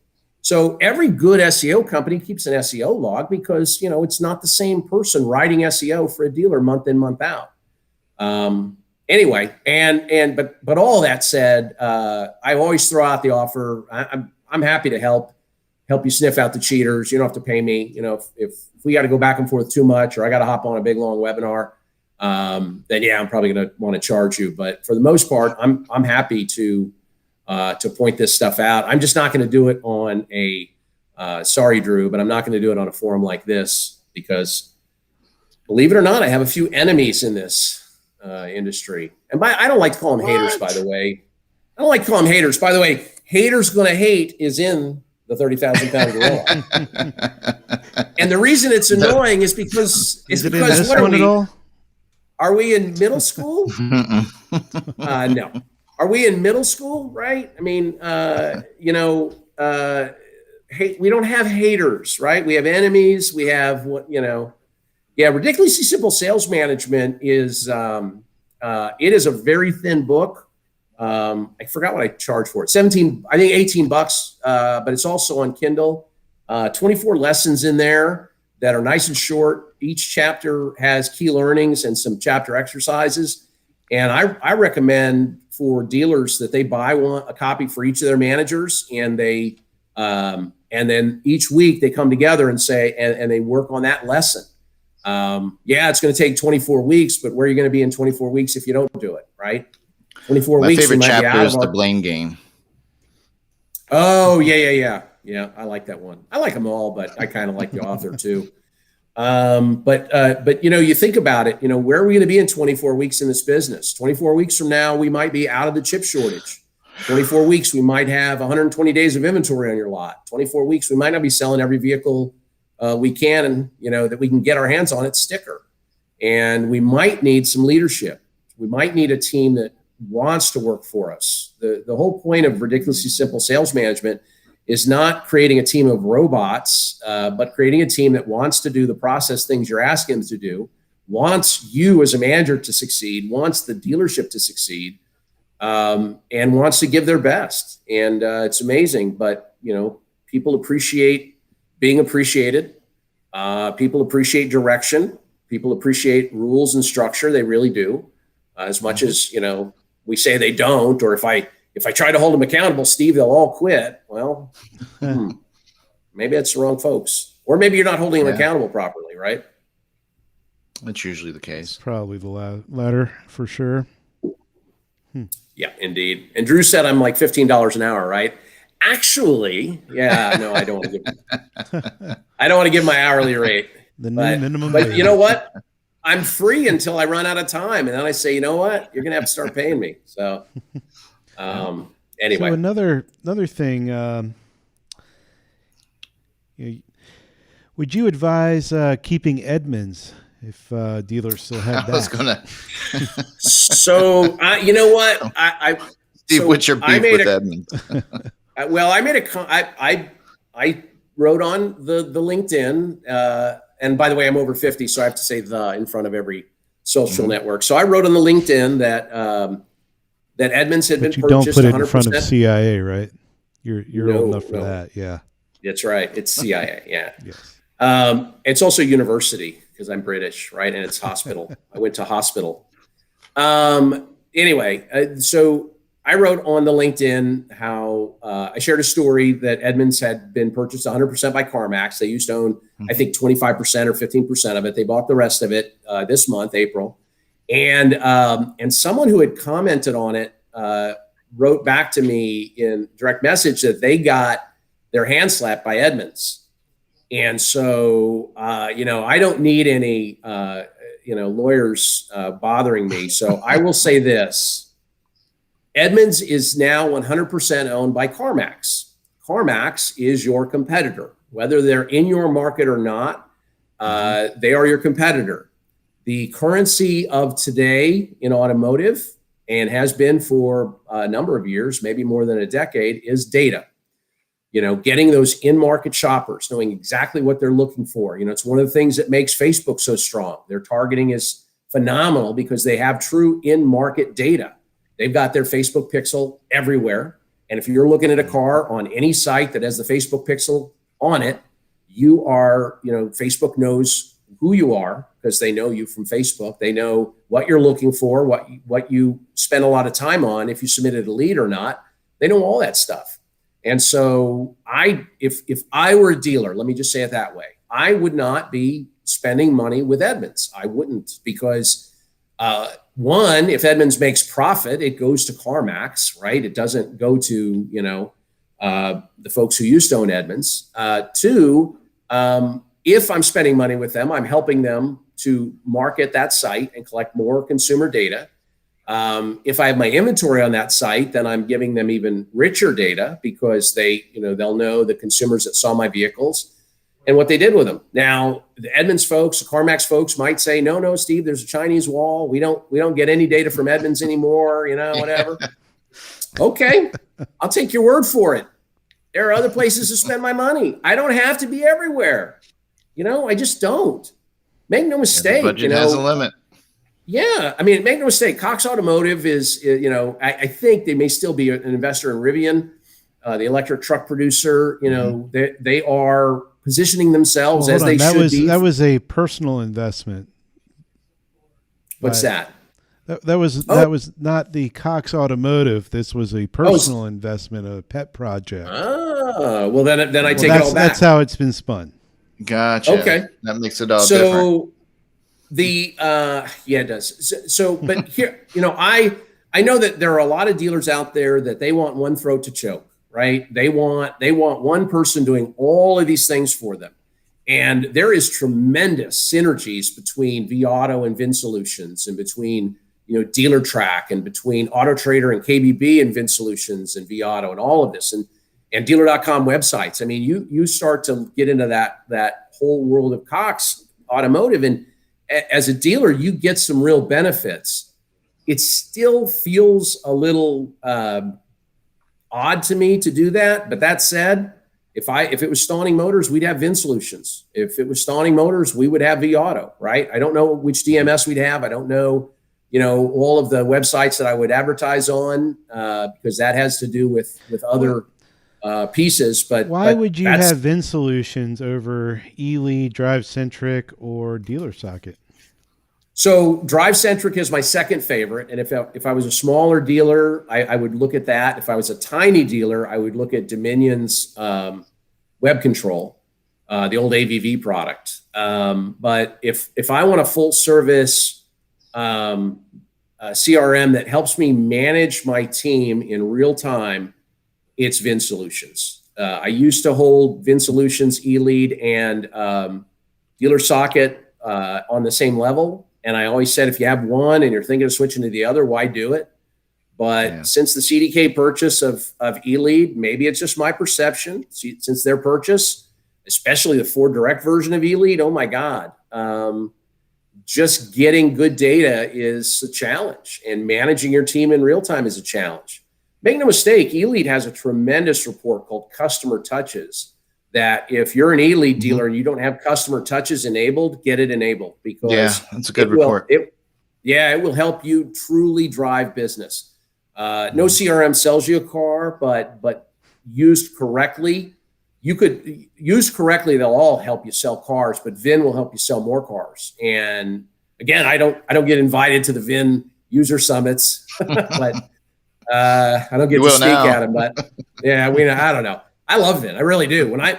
S3: So every good SEO company keeps an SEO log because, it's not the same person writing SEO for a dealer month in, month out. Anyway, but all that said, I always throw out the offer. I'm happy to help you sniff out the cheaters. You don't have to pay me. If we got to go back and forth too much, or I got to hop on a big long webinar, then yeah, I'm probably going to want to charge you. But for the most part, I'm happy to point this stuff out. I'm just not going to do it on sorry, Drew, but I'm not going to do it on a forum like this because, believe it or not, I have a few enemies in this industry. And I don't like to call them haters, by the way. I don't like to call them haters. By the way, haters gonna hate is in the 30,000-pound gorilla. And the reason it's annoying is because what are we? Are we in middle school? No. Are we in middle school? Right? I mean, we don't have haters, right? We have enemies. We have ridiculously simple sales management is it is a very thin book. I forgot what I charged for it. $18, but it's also on Kindle. 24 lessons in there that are nice and short. Each chapter has key learnings and some chapter exercises. And I recommend for dealers that they buy a copy for each of their managers, and and then each week they come together and say, and they work on that lesson. It's going to take 24 weeks, but where are you going to be in 24 weeks if you don't do it, right? 24
S1: My
S3: weeks.
S1: favorite chapter is the blame game.
S3: Oh, yeah. I like that one. I like them all, but I kind of like the author too. But you think about it, where are we going to be in 24 weeks in this business? 24 weeks from now, we might be out of the chip shortage. 24 weeks, we might have 120 days of inventory on your lot. 24 weeks, we might not be selling every vehicle we can, and that we can get our hands on its sticker. And we might need some leadership. We might need a team that wants to work for us. The whole point of ridiculously simple sales management is not creating a team of robots, but creating a team that wants to do the process things you're asking them to do, wants you as a manager to succeed, wants the dealership to succeed, and wants to give their best. And it's amazing, but people appreciate being appreciated. People appreciate direction. People appreciate rules and structure. They really do. As much as, we say they don't, or if I try to hold them accountable, Steve, they'll all quit. Well, maybe it's the wrong folks, or maybe you're not holding them accountable properly, right?
S1: That's usually the case.
S2: Probably the latter for sure.
S3: Yeah, indeed. And Drew said I'm like $15 an hour, right? Actually, no, I don't want to give my hourly rate.
S2: The new minimum.
S3: But you know what? I'm free until I run out of time, and then I say, you know what, you're gonna have to start paying me. So, anyway.
S2: So another thing, would you advise keeping Edmunds if dealers still have that?
S1: I was gonna.
S3: So you know what,
S1: Steve,
S3: so
S1: what's your beef with Edmunds?
S3: Well, I wrote on the LinkedIn, and by the way, I'm over 50, so I have to say "the" in front of every social network. So I wrote on the LinkedIn that that Edmunds had been purchased. You don't put it 100%.
S2: In front of CIA, right? You're old enough for that, yeah. That's
S3: right. It's CIA, yeah.
S2: Yes.
S3: It's also university because I'm British, right? And it's hospital. I went to hospital. Anyway, so I wrote on the LinkedIn how I shared a story that Edmunds had been purchased 100% by CarMax. They used to own, I think, 25% or 15% of it. They bought the rest of it this month, April. And someone who had commented on it wrote back to me in direct message that they got their hand slapped by Edmunds. And so, I don't need any, lawyers bothering me. So I will say this. Edmunds is now 100% owned by CarMax. CarMax is your competitor. Whether they're in your market or not, they are your competitor. The currency of today in automotive, and has been for a number of years, maybe more than a decade, is data. Getting those in-market shoppers, knowing exactly what they're looking for. It's one of the things that makes Facebook so strong. Their targeting is phenomenal because they have true in-market data. They've got their Facebook pixel everywhere. And if you're looking at a car on any site that has the Facebook pixel on it, you are, Facebook knows who you are because they know you from Facebook. They know what you're looking for, what you spend a lot of time on, if you submitted a lead or not. They know all that stuff. And so if I were a dealer, let me just say it that way, I would not be spending money with Edmunds. I wouldn't, because one, if Edmunds makes profit, it goes to CarMax, right? It doesn't go to, the folks who used to own Edmunds. Two, if I'm spending money with them, I'm helping them to market that site and collect more consumer data. If I have my inventory on that site, then I'm giving them even richer data because they'll know the consumers that saw my vehicles and what they did with them. Now, the Edmunds folks, the CarMax folks might say, no, Steve, there's a Chinese wall. We don't get any data from Edmunds anymore, whatever. Okay, I'll take your word for it. There are other places to spend my money. I don't have to be everywhere. I just don't. Make no mistake.
S1: The budget has a limit.
S3: Yeah. I mean, make no mistake. Cox Automotive is, I think they may still be an investor in Rivian, the electric truck producer. They are positioning themselves as they should be.
S2: That was a personal investment.
S3: What's that?
S2: That was not the Cox Automotive. This was a personal investment, a pet project.
S3: Oh, well, then I take it all back.
S2: That's how it's been spun.
S1: Gotcha.
S3: Okay.
S1: That makes it all different.
S3: It does. So, but here, I know that there are a lot of dealers out there that they want one throat to choke, right? They want one person doing all of these things for them. And there is tremendous synergies between Auto and Vin Solutions, and between, DealerTrack, and between AutoTrader and KBB and Vin Solutions and Auto and all of this, and dealer.com websites. I mean, you start to get into that whole world of Cox Automotive, and as a dealer, you get some real benefits. It still feels a little odd to me to do that. But that said, if it was Stawning Motors, we'd have Vin Solutions. If it was Stawning Motors, we would have Auto, right? I don't know which DMS we'd have. I don't know, all of the websites that I would advertise on because that has to do with other pieces. But
S2: why would you have Vin Solutions over eLead, DriveCentric, or DealerSocket?
S3: So DriveCentric is my second favorite, and if I was a smaller dealer, I would look at that. If I was a tiny dealer, I would look at Dominion's Web Control, the old AVV product. But if I want a full service CRM that helps me manage my team in real time, it's Vin Solutions. I used to hold Vin Solutions, eLead, and DealerSocket on the same level. And I always said, if you have one and you're thinking of switching to the other, why do it? But since the CDK purchase of eLead, maybe it's just my perception. Since their purchase, especially the Ford Direct version of eLead, oh my God, just getting good data is a challenge, and managing your team in real time is a challenge. Make no mistake, eLead has a tremendous report called Customer Touches that if you're an eLead dealer and you don't have customer touches enabled, get it enabled, because
S1: that's a good report.
S3: It will help you truly drive business. No CRM sells you a car, but used correctly, they'll all help you sell cars, but Vin will help you sell more cars. And again, I don't get invited to the Vin user summits, but I don't get to speak at them, but yeah, I don't know. I love Vin. I really do. When I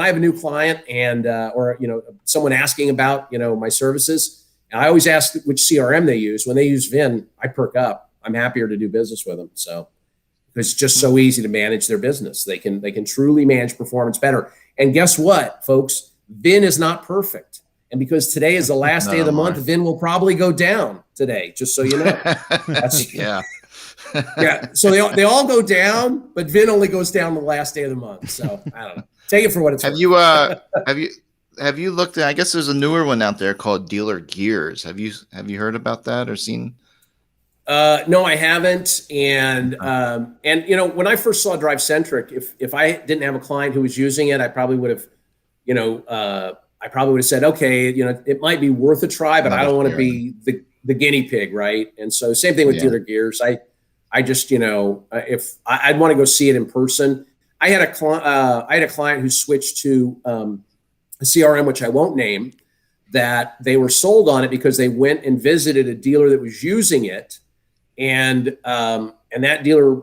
S3: have a new client and or someone asking about my services, I always ask which CRM they use. When they use Vin, I perk up. I'm happier to do business with them. So it's just so easy to manage their business. They can truly manage performance better. And guess what, folks? Vin is not perfect. And because today is the last day of the month, Vin will probably go down today. Just so you know. Yeah. So they all go down, but Vin only goes down the last day of the month. So I don't know. Take it for what it's worth.
S1: Have you looked at? I guess there's a newer one out there called Dealer Gears. Have you heard about that or seen?
S3: No, I haven't. And when I first saw Drive Centric, if I didn't have a client who was using it, I probably would have, said, okay, it might be worth a try, but I don't want to be the guinea pig, right? And so same thing with Dealer Gears. I just, if I'd want to go see it in person. I had a client who switched to a CRM, which I won't name, that they were sold on it because they went and visited a dealer that was using it. And that dealer,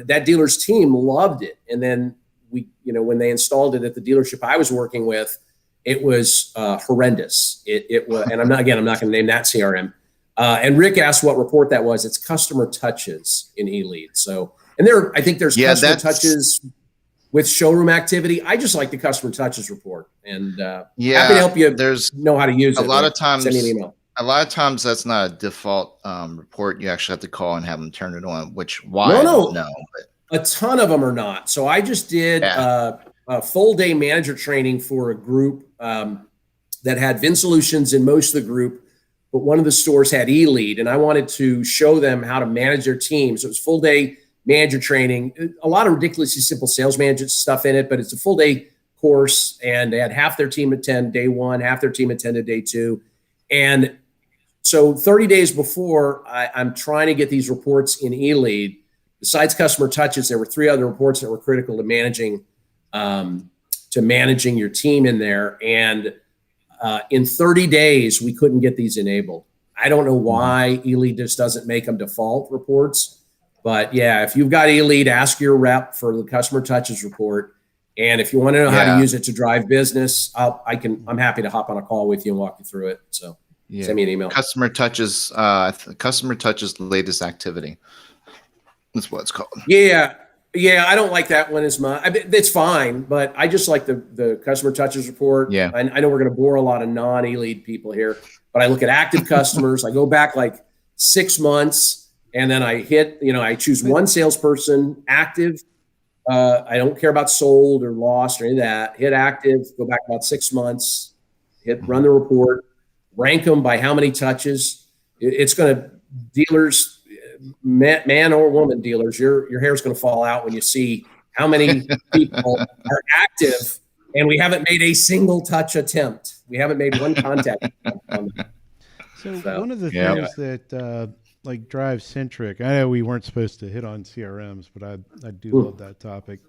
S3: that dealer's team loved it. And then when they installed it at the dealership I was working with, it was horrendous. It was, and I'm not going to name that CRM. And Rick asked what report that was. It's customer touches in eLead. So, and I think there's customer touches with showroom activity. I just like the customer touches report, and happy to help you. Know how to use it.
S1: A lot of times,
S3: send me an email.
S1: A lot of times that's not a default report. You actually have to call and have them turn it on,
S3: No.
S1: I don't know.
S3: A ton of them are not. So I just did a full day manager training for a group that had Vin Solutions in most of the group, but one of the stores had eLead, and I wanted to show them how to manage their team. So it was full day manager training, a lot of ridiculously simple sales management stuff in it, but it's a full day course, and they had half their team attend day one, half their team attended day two. And so 30 days before, I'm trying to get these reports in eLead. Besides customer touches, there were 3 other reports that were critical to managing your team in there. And in 30 days, we couldn't get these enabled. I don't know why eLead just doesn't make them default reports. But yeah, if you've got eLead, ask your rep for the customer touches report. And if you want to know how to use it to drive business, I'm happy to hop on a call with you and walk you through it. So send me an email.
S1: Customer touches latest activity. That's what it's called.
S3: Yeah. I don't like that one as much. It's fine, but I just like the customer touches report.
S1: Yeah.
S3: I know we're going to bore a lot of non-eLead people here, but I look at active customers. I go back like 6 months, and then I hit, I choose one salesperson active. I don't care about sold or lost or any of that. Hit active, go back about 6 months, run the report, rank them by how many touches. It's going to, dealers, man or woman dealers, your hair's going to fall out when you see how many people are active and we haven't made a single touch attempt. We haven't made one contact.
S2: So one of the things that like Drive Centric, I know we weren't supposed to hit on CRMs, but I do love that topic.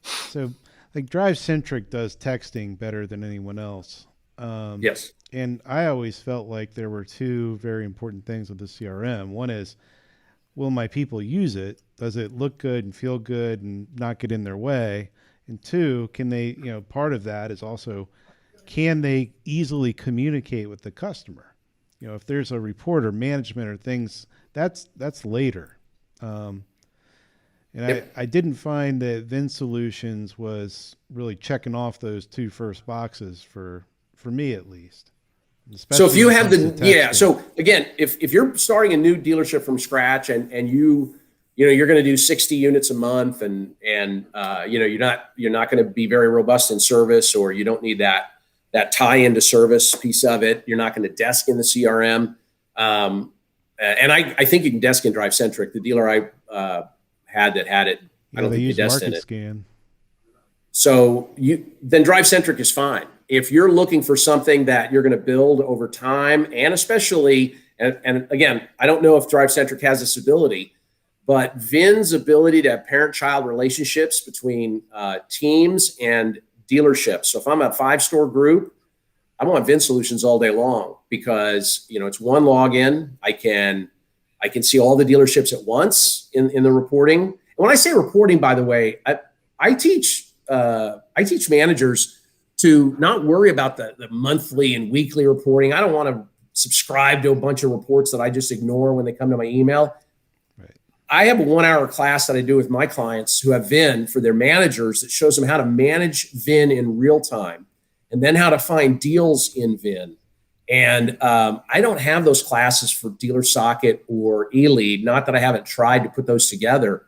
S2: So like Drive Centric does texting better than anyone else.
S3: Yes.
S2: And I always felt like there were 2 very important things with the CRM. One is, will my people use it? Does it look good and feel good and not get in their way? And 2, can they, part of that is also, can they easily communicate with the customer? If there's a report or management or things, that's later. And I didn't find that Vin Solutions was really checking off those 2 first boxes for me at least.
S3: So if you have
S2: the
S3: so again, if you're starting a new dealership from scratch and you're going to do 60 units a month and you're not going to be very robust in service, or you don't need that tie into service piece of it. You're not going to desk in the CRM. And I think you can desk in DriveCentric. The dealer I had it. I don't think they desk in it.
S2: Scan.
S3: So then DriveCentric is fine. If you're looking for something that you're going to build over time, and especially, and again, I don't know if DriveCentric has this ability, but Vin's ability to have parent-child relationships between teams and dealerships. So if I'm a 5-store group, I want Vin Solutions all day long, because it's one login. I can see all the dealerships at once in the reporting. And when I say reporting, by the way, I teach managers to not worry about the monthly and weekly reporting. I don't want to subscribe to a bunch of reports that I just ignore when they come to my email.
S2: Right.
S3: I have a 1-hour class that I do with my clients who have Vin for their managers that shows them how to manage Vin in real time, and then how to find deals in Vin. And I don't have those classes for Dealer Socket or eLead. Not that I haven't tried to put those together,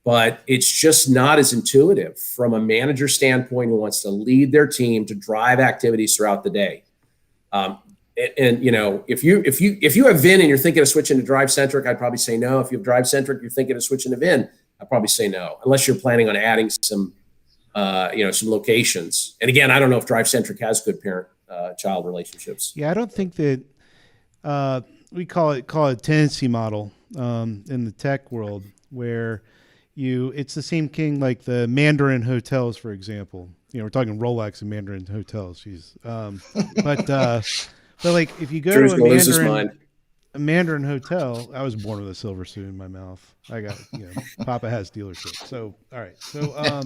S3: but it's just not as intuitive from a manager standpoint who wants to lead their team to drive activities throughout the day. If you have Vin and you're thinking of switching to DriveCentric, I'd probably say no. If you have DriveCentric, you're thinking of switching to Vin, I'd probably say no, unless you're planning on adding some locations. And again, I don't know if DriveCentric has good parent-child relationships.
S2: Yeah, I don't think that we call it tenancy model in the tech world, where it's the same thing like the Mandarin hotels, for example. We're talking Rolex and Mandarin hotels. But like if you go to a Mandarin hotel, I was born with a silver spoon in my mouth. I got, Papa has dealership. So, all right. So,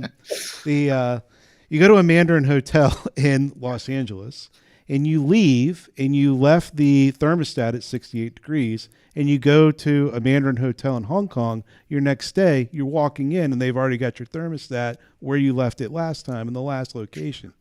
S2: you go to a Mandarin hotel in Los Angeles, and you leave, and you left the thermostat at 68 degrees, and you go to a Mandarin hotel in Hong Kong. Your next day, you're walking in, and they've already got your thermostat where you left it last time in the last location.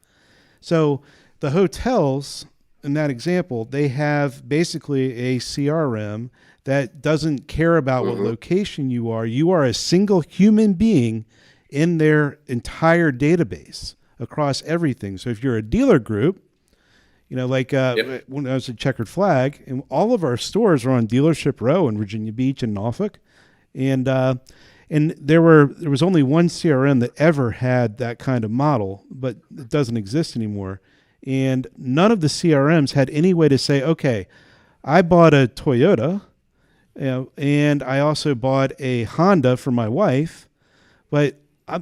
S2: So the hotels, in that example, they have basically a CRM that doesn't care about what location you are. You are a single human being in their entire database across everything. So if you're a dealer group, when I was at Checkered Flag, and all of our stores are on Dealership Row in Virginia Beach and Norfolk, and there was only one CRM that ever had that kind of model, but it doesn't exist anymore. And none of the CRMs had any way to say, okay, I bought a Toyota, and I also bought a Honda for my wife, but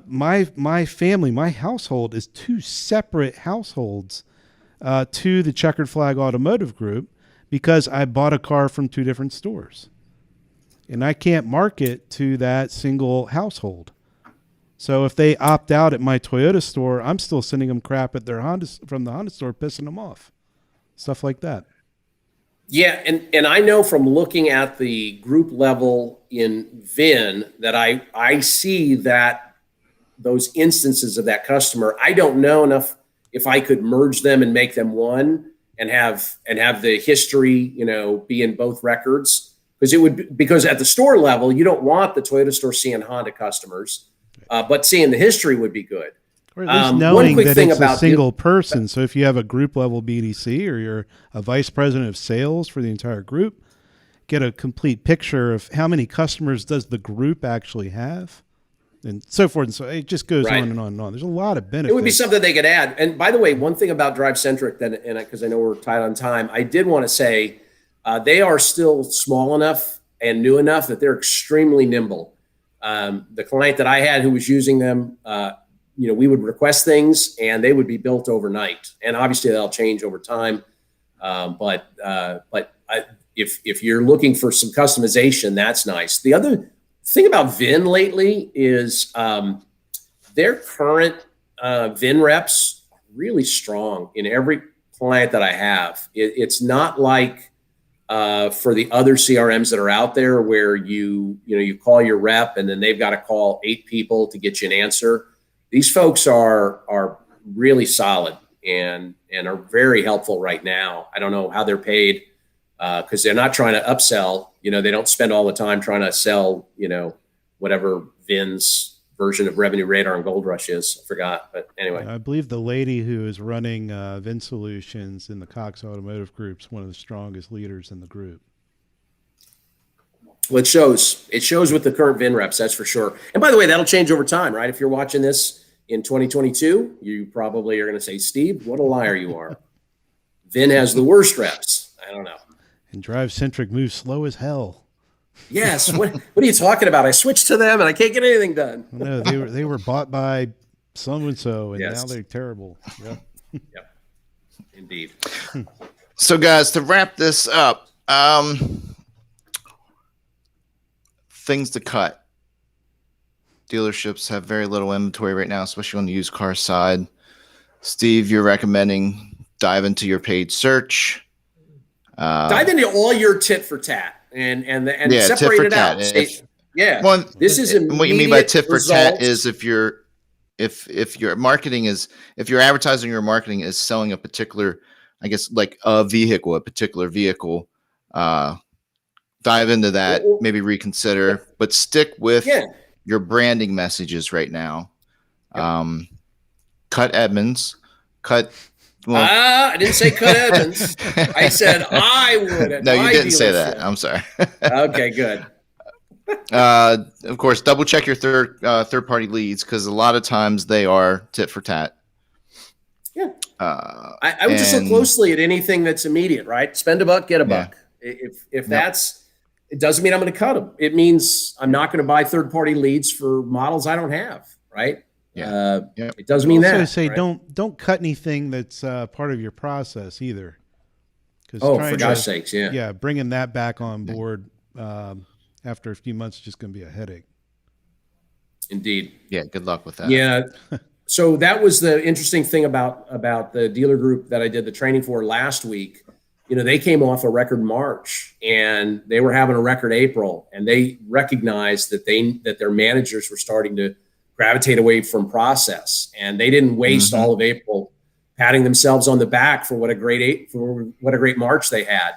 S2: my family, my household is 2 separate households to the Checkered Flag Automotive Group, because I bought a car from 2 different stores, and I can't market to that single household. So if they opt out at my Toyota store, I'm still sending them crap at their Honda from the Honda store, pissing them off, stuff like that.
S3: Yeah, and I know from looking at the group level in Vin that I see that those instances of that customer. I don't know enough if I could merge them and make them one and have the history, be in both records, because at the store level, you don't want the Toyota store seeing Honda customers. But seeing the history would be good.
S2: Or at least knowing that it's a single person. So if you have a group level BDC, or you're a vice president of sales for the entire group, get a complete picture of how many customers does the group actually have, and so forth. And so it just goes on and on and on. There's a lot of benefits.
S3: It would be something they could add. And by the way, one thing about DriveCentric, because I know we're tight on time, I did want to say they are still small enough and new enough that they're extremely nimble. The client that I had who was using them, we would request things and they would be built overnight. And obviously that'll change over time. But if you're looking for some customization, that's nice. The other thing about Vin lately is their current Vin reps are really strong in every client that I have. It's not like for the other CRMs that are out there where you call your rep and then they've got to call 8 people to get you an answer. These folks are really solid and are very helpful right now. I don't know how they're paid because they're not trying to upsell. They don't spend all the time trying to sell, whatever Vin's version of Revenue Radar and Gold Rush is. I forgot, but anyway.
S2: I believe the lady who is running Vin Solutions in the Cox Automotive Group is one of the strongest leaders in the group.
S3: Well, it shows. It shows with the current Vin reps, that's for sure. And by the way, that'll change over time, right? If you're watching this in 2022, you probably are going to say, Steve, what a liar you are. Vin has the worst reps. I don't know.
S2: And Drive-Centric moves slow as hell.
S3: Yes. What are you talking about? I switched to them and I can't get anything done.
S2: No, they were bought by so-and-so, and
S3: Yes.
S2: now they're terrible. Yep.
S3: Yep. Indeed.
S1: So, guys, to wrap this up, things to cut. Dealerships have very little inventory right now, especially on the used car side. Steve, you're recommending dive into your paid search.
S3: Dive into all your tit for tat and
S1: tit
S3: separate
S1: for
S3: it out.
S1: tat.
S3: This is
S1: what you mean by
S3: immediate
S1: tit for
S3: results.
S1: tat is if your advertising or marketing is selling a particular, I guess, like a particular vehicle, dive into that, maybe reconsider, but stick with your branding messages right now. Cut Edmunds, I
S3: didn't say cut Edmunds. I said I would.
S1: No, you didn't say that. I'm sorry.
S3: Okay, good.
S1: Of course, double check your third party leads, because a lot of times they are tit for tat.
S3: Yeah. I would just look closely at anything that's immediate, right? Spend a buck, get a buck. If that's, it doesn't mean I'm going to cut them. It means I'm not going to buy third party leads for models I don't have, right? It doesn't mean that.
S2: Say
S3: right?
S2: don't cut anything that's part of your process either.
S3: For God's sakes,
S2: bringing that back on board after a few months is just going to be a headache.
S3: Indeed.
S1: Yeah. Good luck with that.
S3: Yeah. So that was the interesting thing about the dealer group that I did the training for last week. They came off a record March and they were having a record April, and they recognized that their managers were starting to gravitate away from process, and they didn't waste all of April patting themselves on the back for what a great March they had.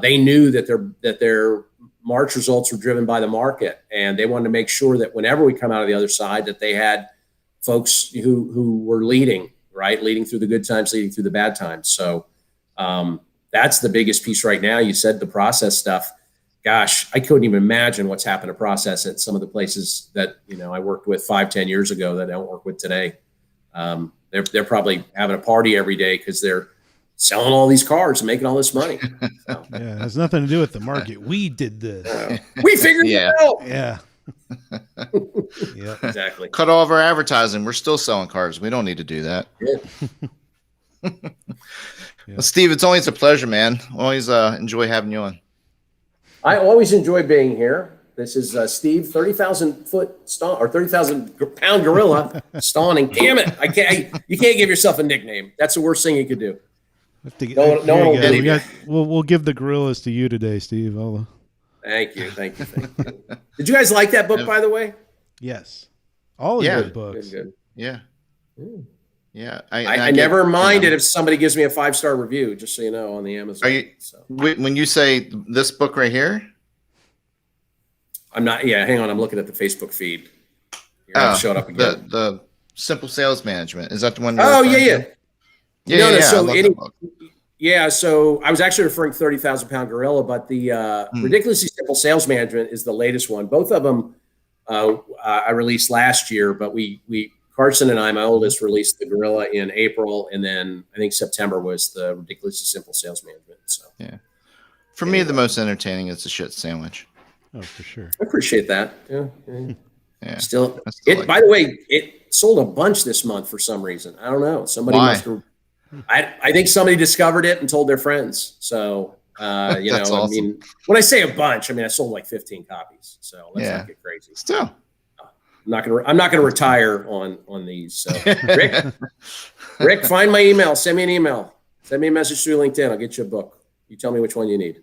S3: They knew that their March results were driven by the market, and they wanted to make sure that whenever we come out of the other side, that they had folks who were leading through the good times, leading through the bad times. So that's the biggest piece right now. You said the process stuff. Gosh, I couldn't even imagine what's happened to process at some of the places that I worked with 5-10 years ago that I don't work with today. They're probably having a party every day because they're selling all these cars and making all this money. So.
S2: Yeah, it has nothing to do with the market. We did this.
S3: We figured it out.
S2: Yeah. Yeah,
S3: exactly.
S1: Cut all of our advertising. We're still selling cars. We don't need to do that.
S3: Yeah.
S1: Well, Steve, it's always a pleasure, man. Always enjoy having you on.
S3: I always enjoy being here. This is Steve, 30,000-pound gorilla stawning. Damn it! You can't give yourself a nickname. That's the worst thing you could do. No one will believe you.
S2: We'll give the gorillas to you today, Steve.
S3: Thank you. Did you guys like that book, by the way?
S2: Yes, all the good books.
S3: Good.
S1: Yeah. Yeah.
S3: I never minded if somebody gives me a 5-star review, just so you know, on the Amazon.
S1: When you say this book right here?
S3: I'm not. Yeah, hang on. I'm looking at the Facebook feed. Showed up again.
S1: The Simple Sales Management. Is that the one?
S3: Oh, yeah.
S1: Yeah.
S3: So I was actually referring to 30,000-pound gorilla, but the Ridiculously Simple Sales Management is the latest one. Both of them I released last year, but Carson and I, my oldest, released the gorilla in April, and then I think September was the Ridiculously Simple Sales Management. So
S1: for me, the most entertaining is the shit sandwich.
S2: Oh, for sure.
S3: I appreciate that. Yeah.
S1: Still
S3: by the way, it sold a bunch this month for some reason. I don't know. Somebody must have. I think somebody discovered it and told their friends. So
S1: Awesome.
S3: I mean, when I say a bunch, I mean I sold like 15 copies. So let's not get crazy.
S1: Still.
S3: I'm not gonna retire on these. So Rick, find my email. Send me an email. Send me a message through LinkedIn. I'll get you a book. You tell me which one you need.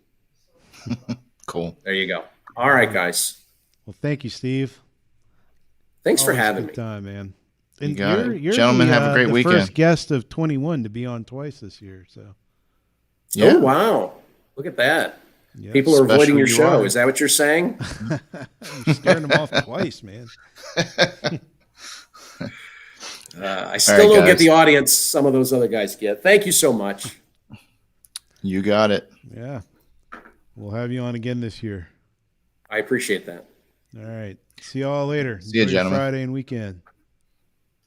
S1: Cool.
S3: There you go. All right, guys.
S2: Well, thank you, Steve.
S3: Thanks for having me.
S2: Time, man. And
S1: got it.
S2: you're
S1: Gentlemen,
S2: the,
S1: have a great
S2: the
S1: weekend.
S2: first guest of 21 to be on twice this year. So,
S1: Yeah.
S3: Oh, wow. Look at that.
S2: yeah.
S3: People are avoiding
S1: Special
S3: your
S1: you
S3: show.
S1: are.
S3: Is that what you're saying?
S2: You're scaring them off twice, man.
S3: I still don't get
S1: guys.
S3: the audience some of those other guys get. Thank you so much.
S1: You got it.
S2: Yeah. We'll have you on again this year.
S3: I appreciate that.
S2: All right. See you all later.
S1: See you,
S2: Enjoy your
S1: gentlemen.
S2: Friday and weekend.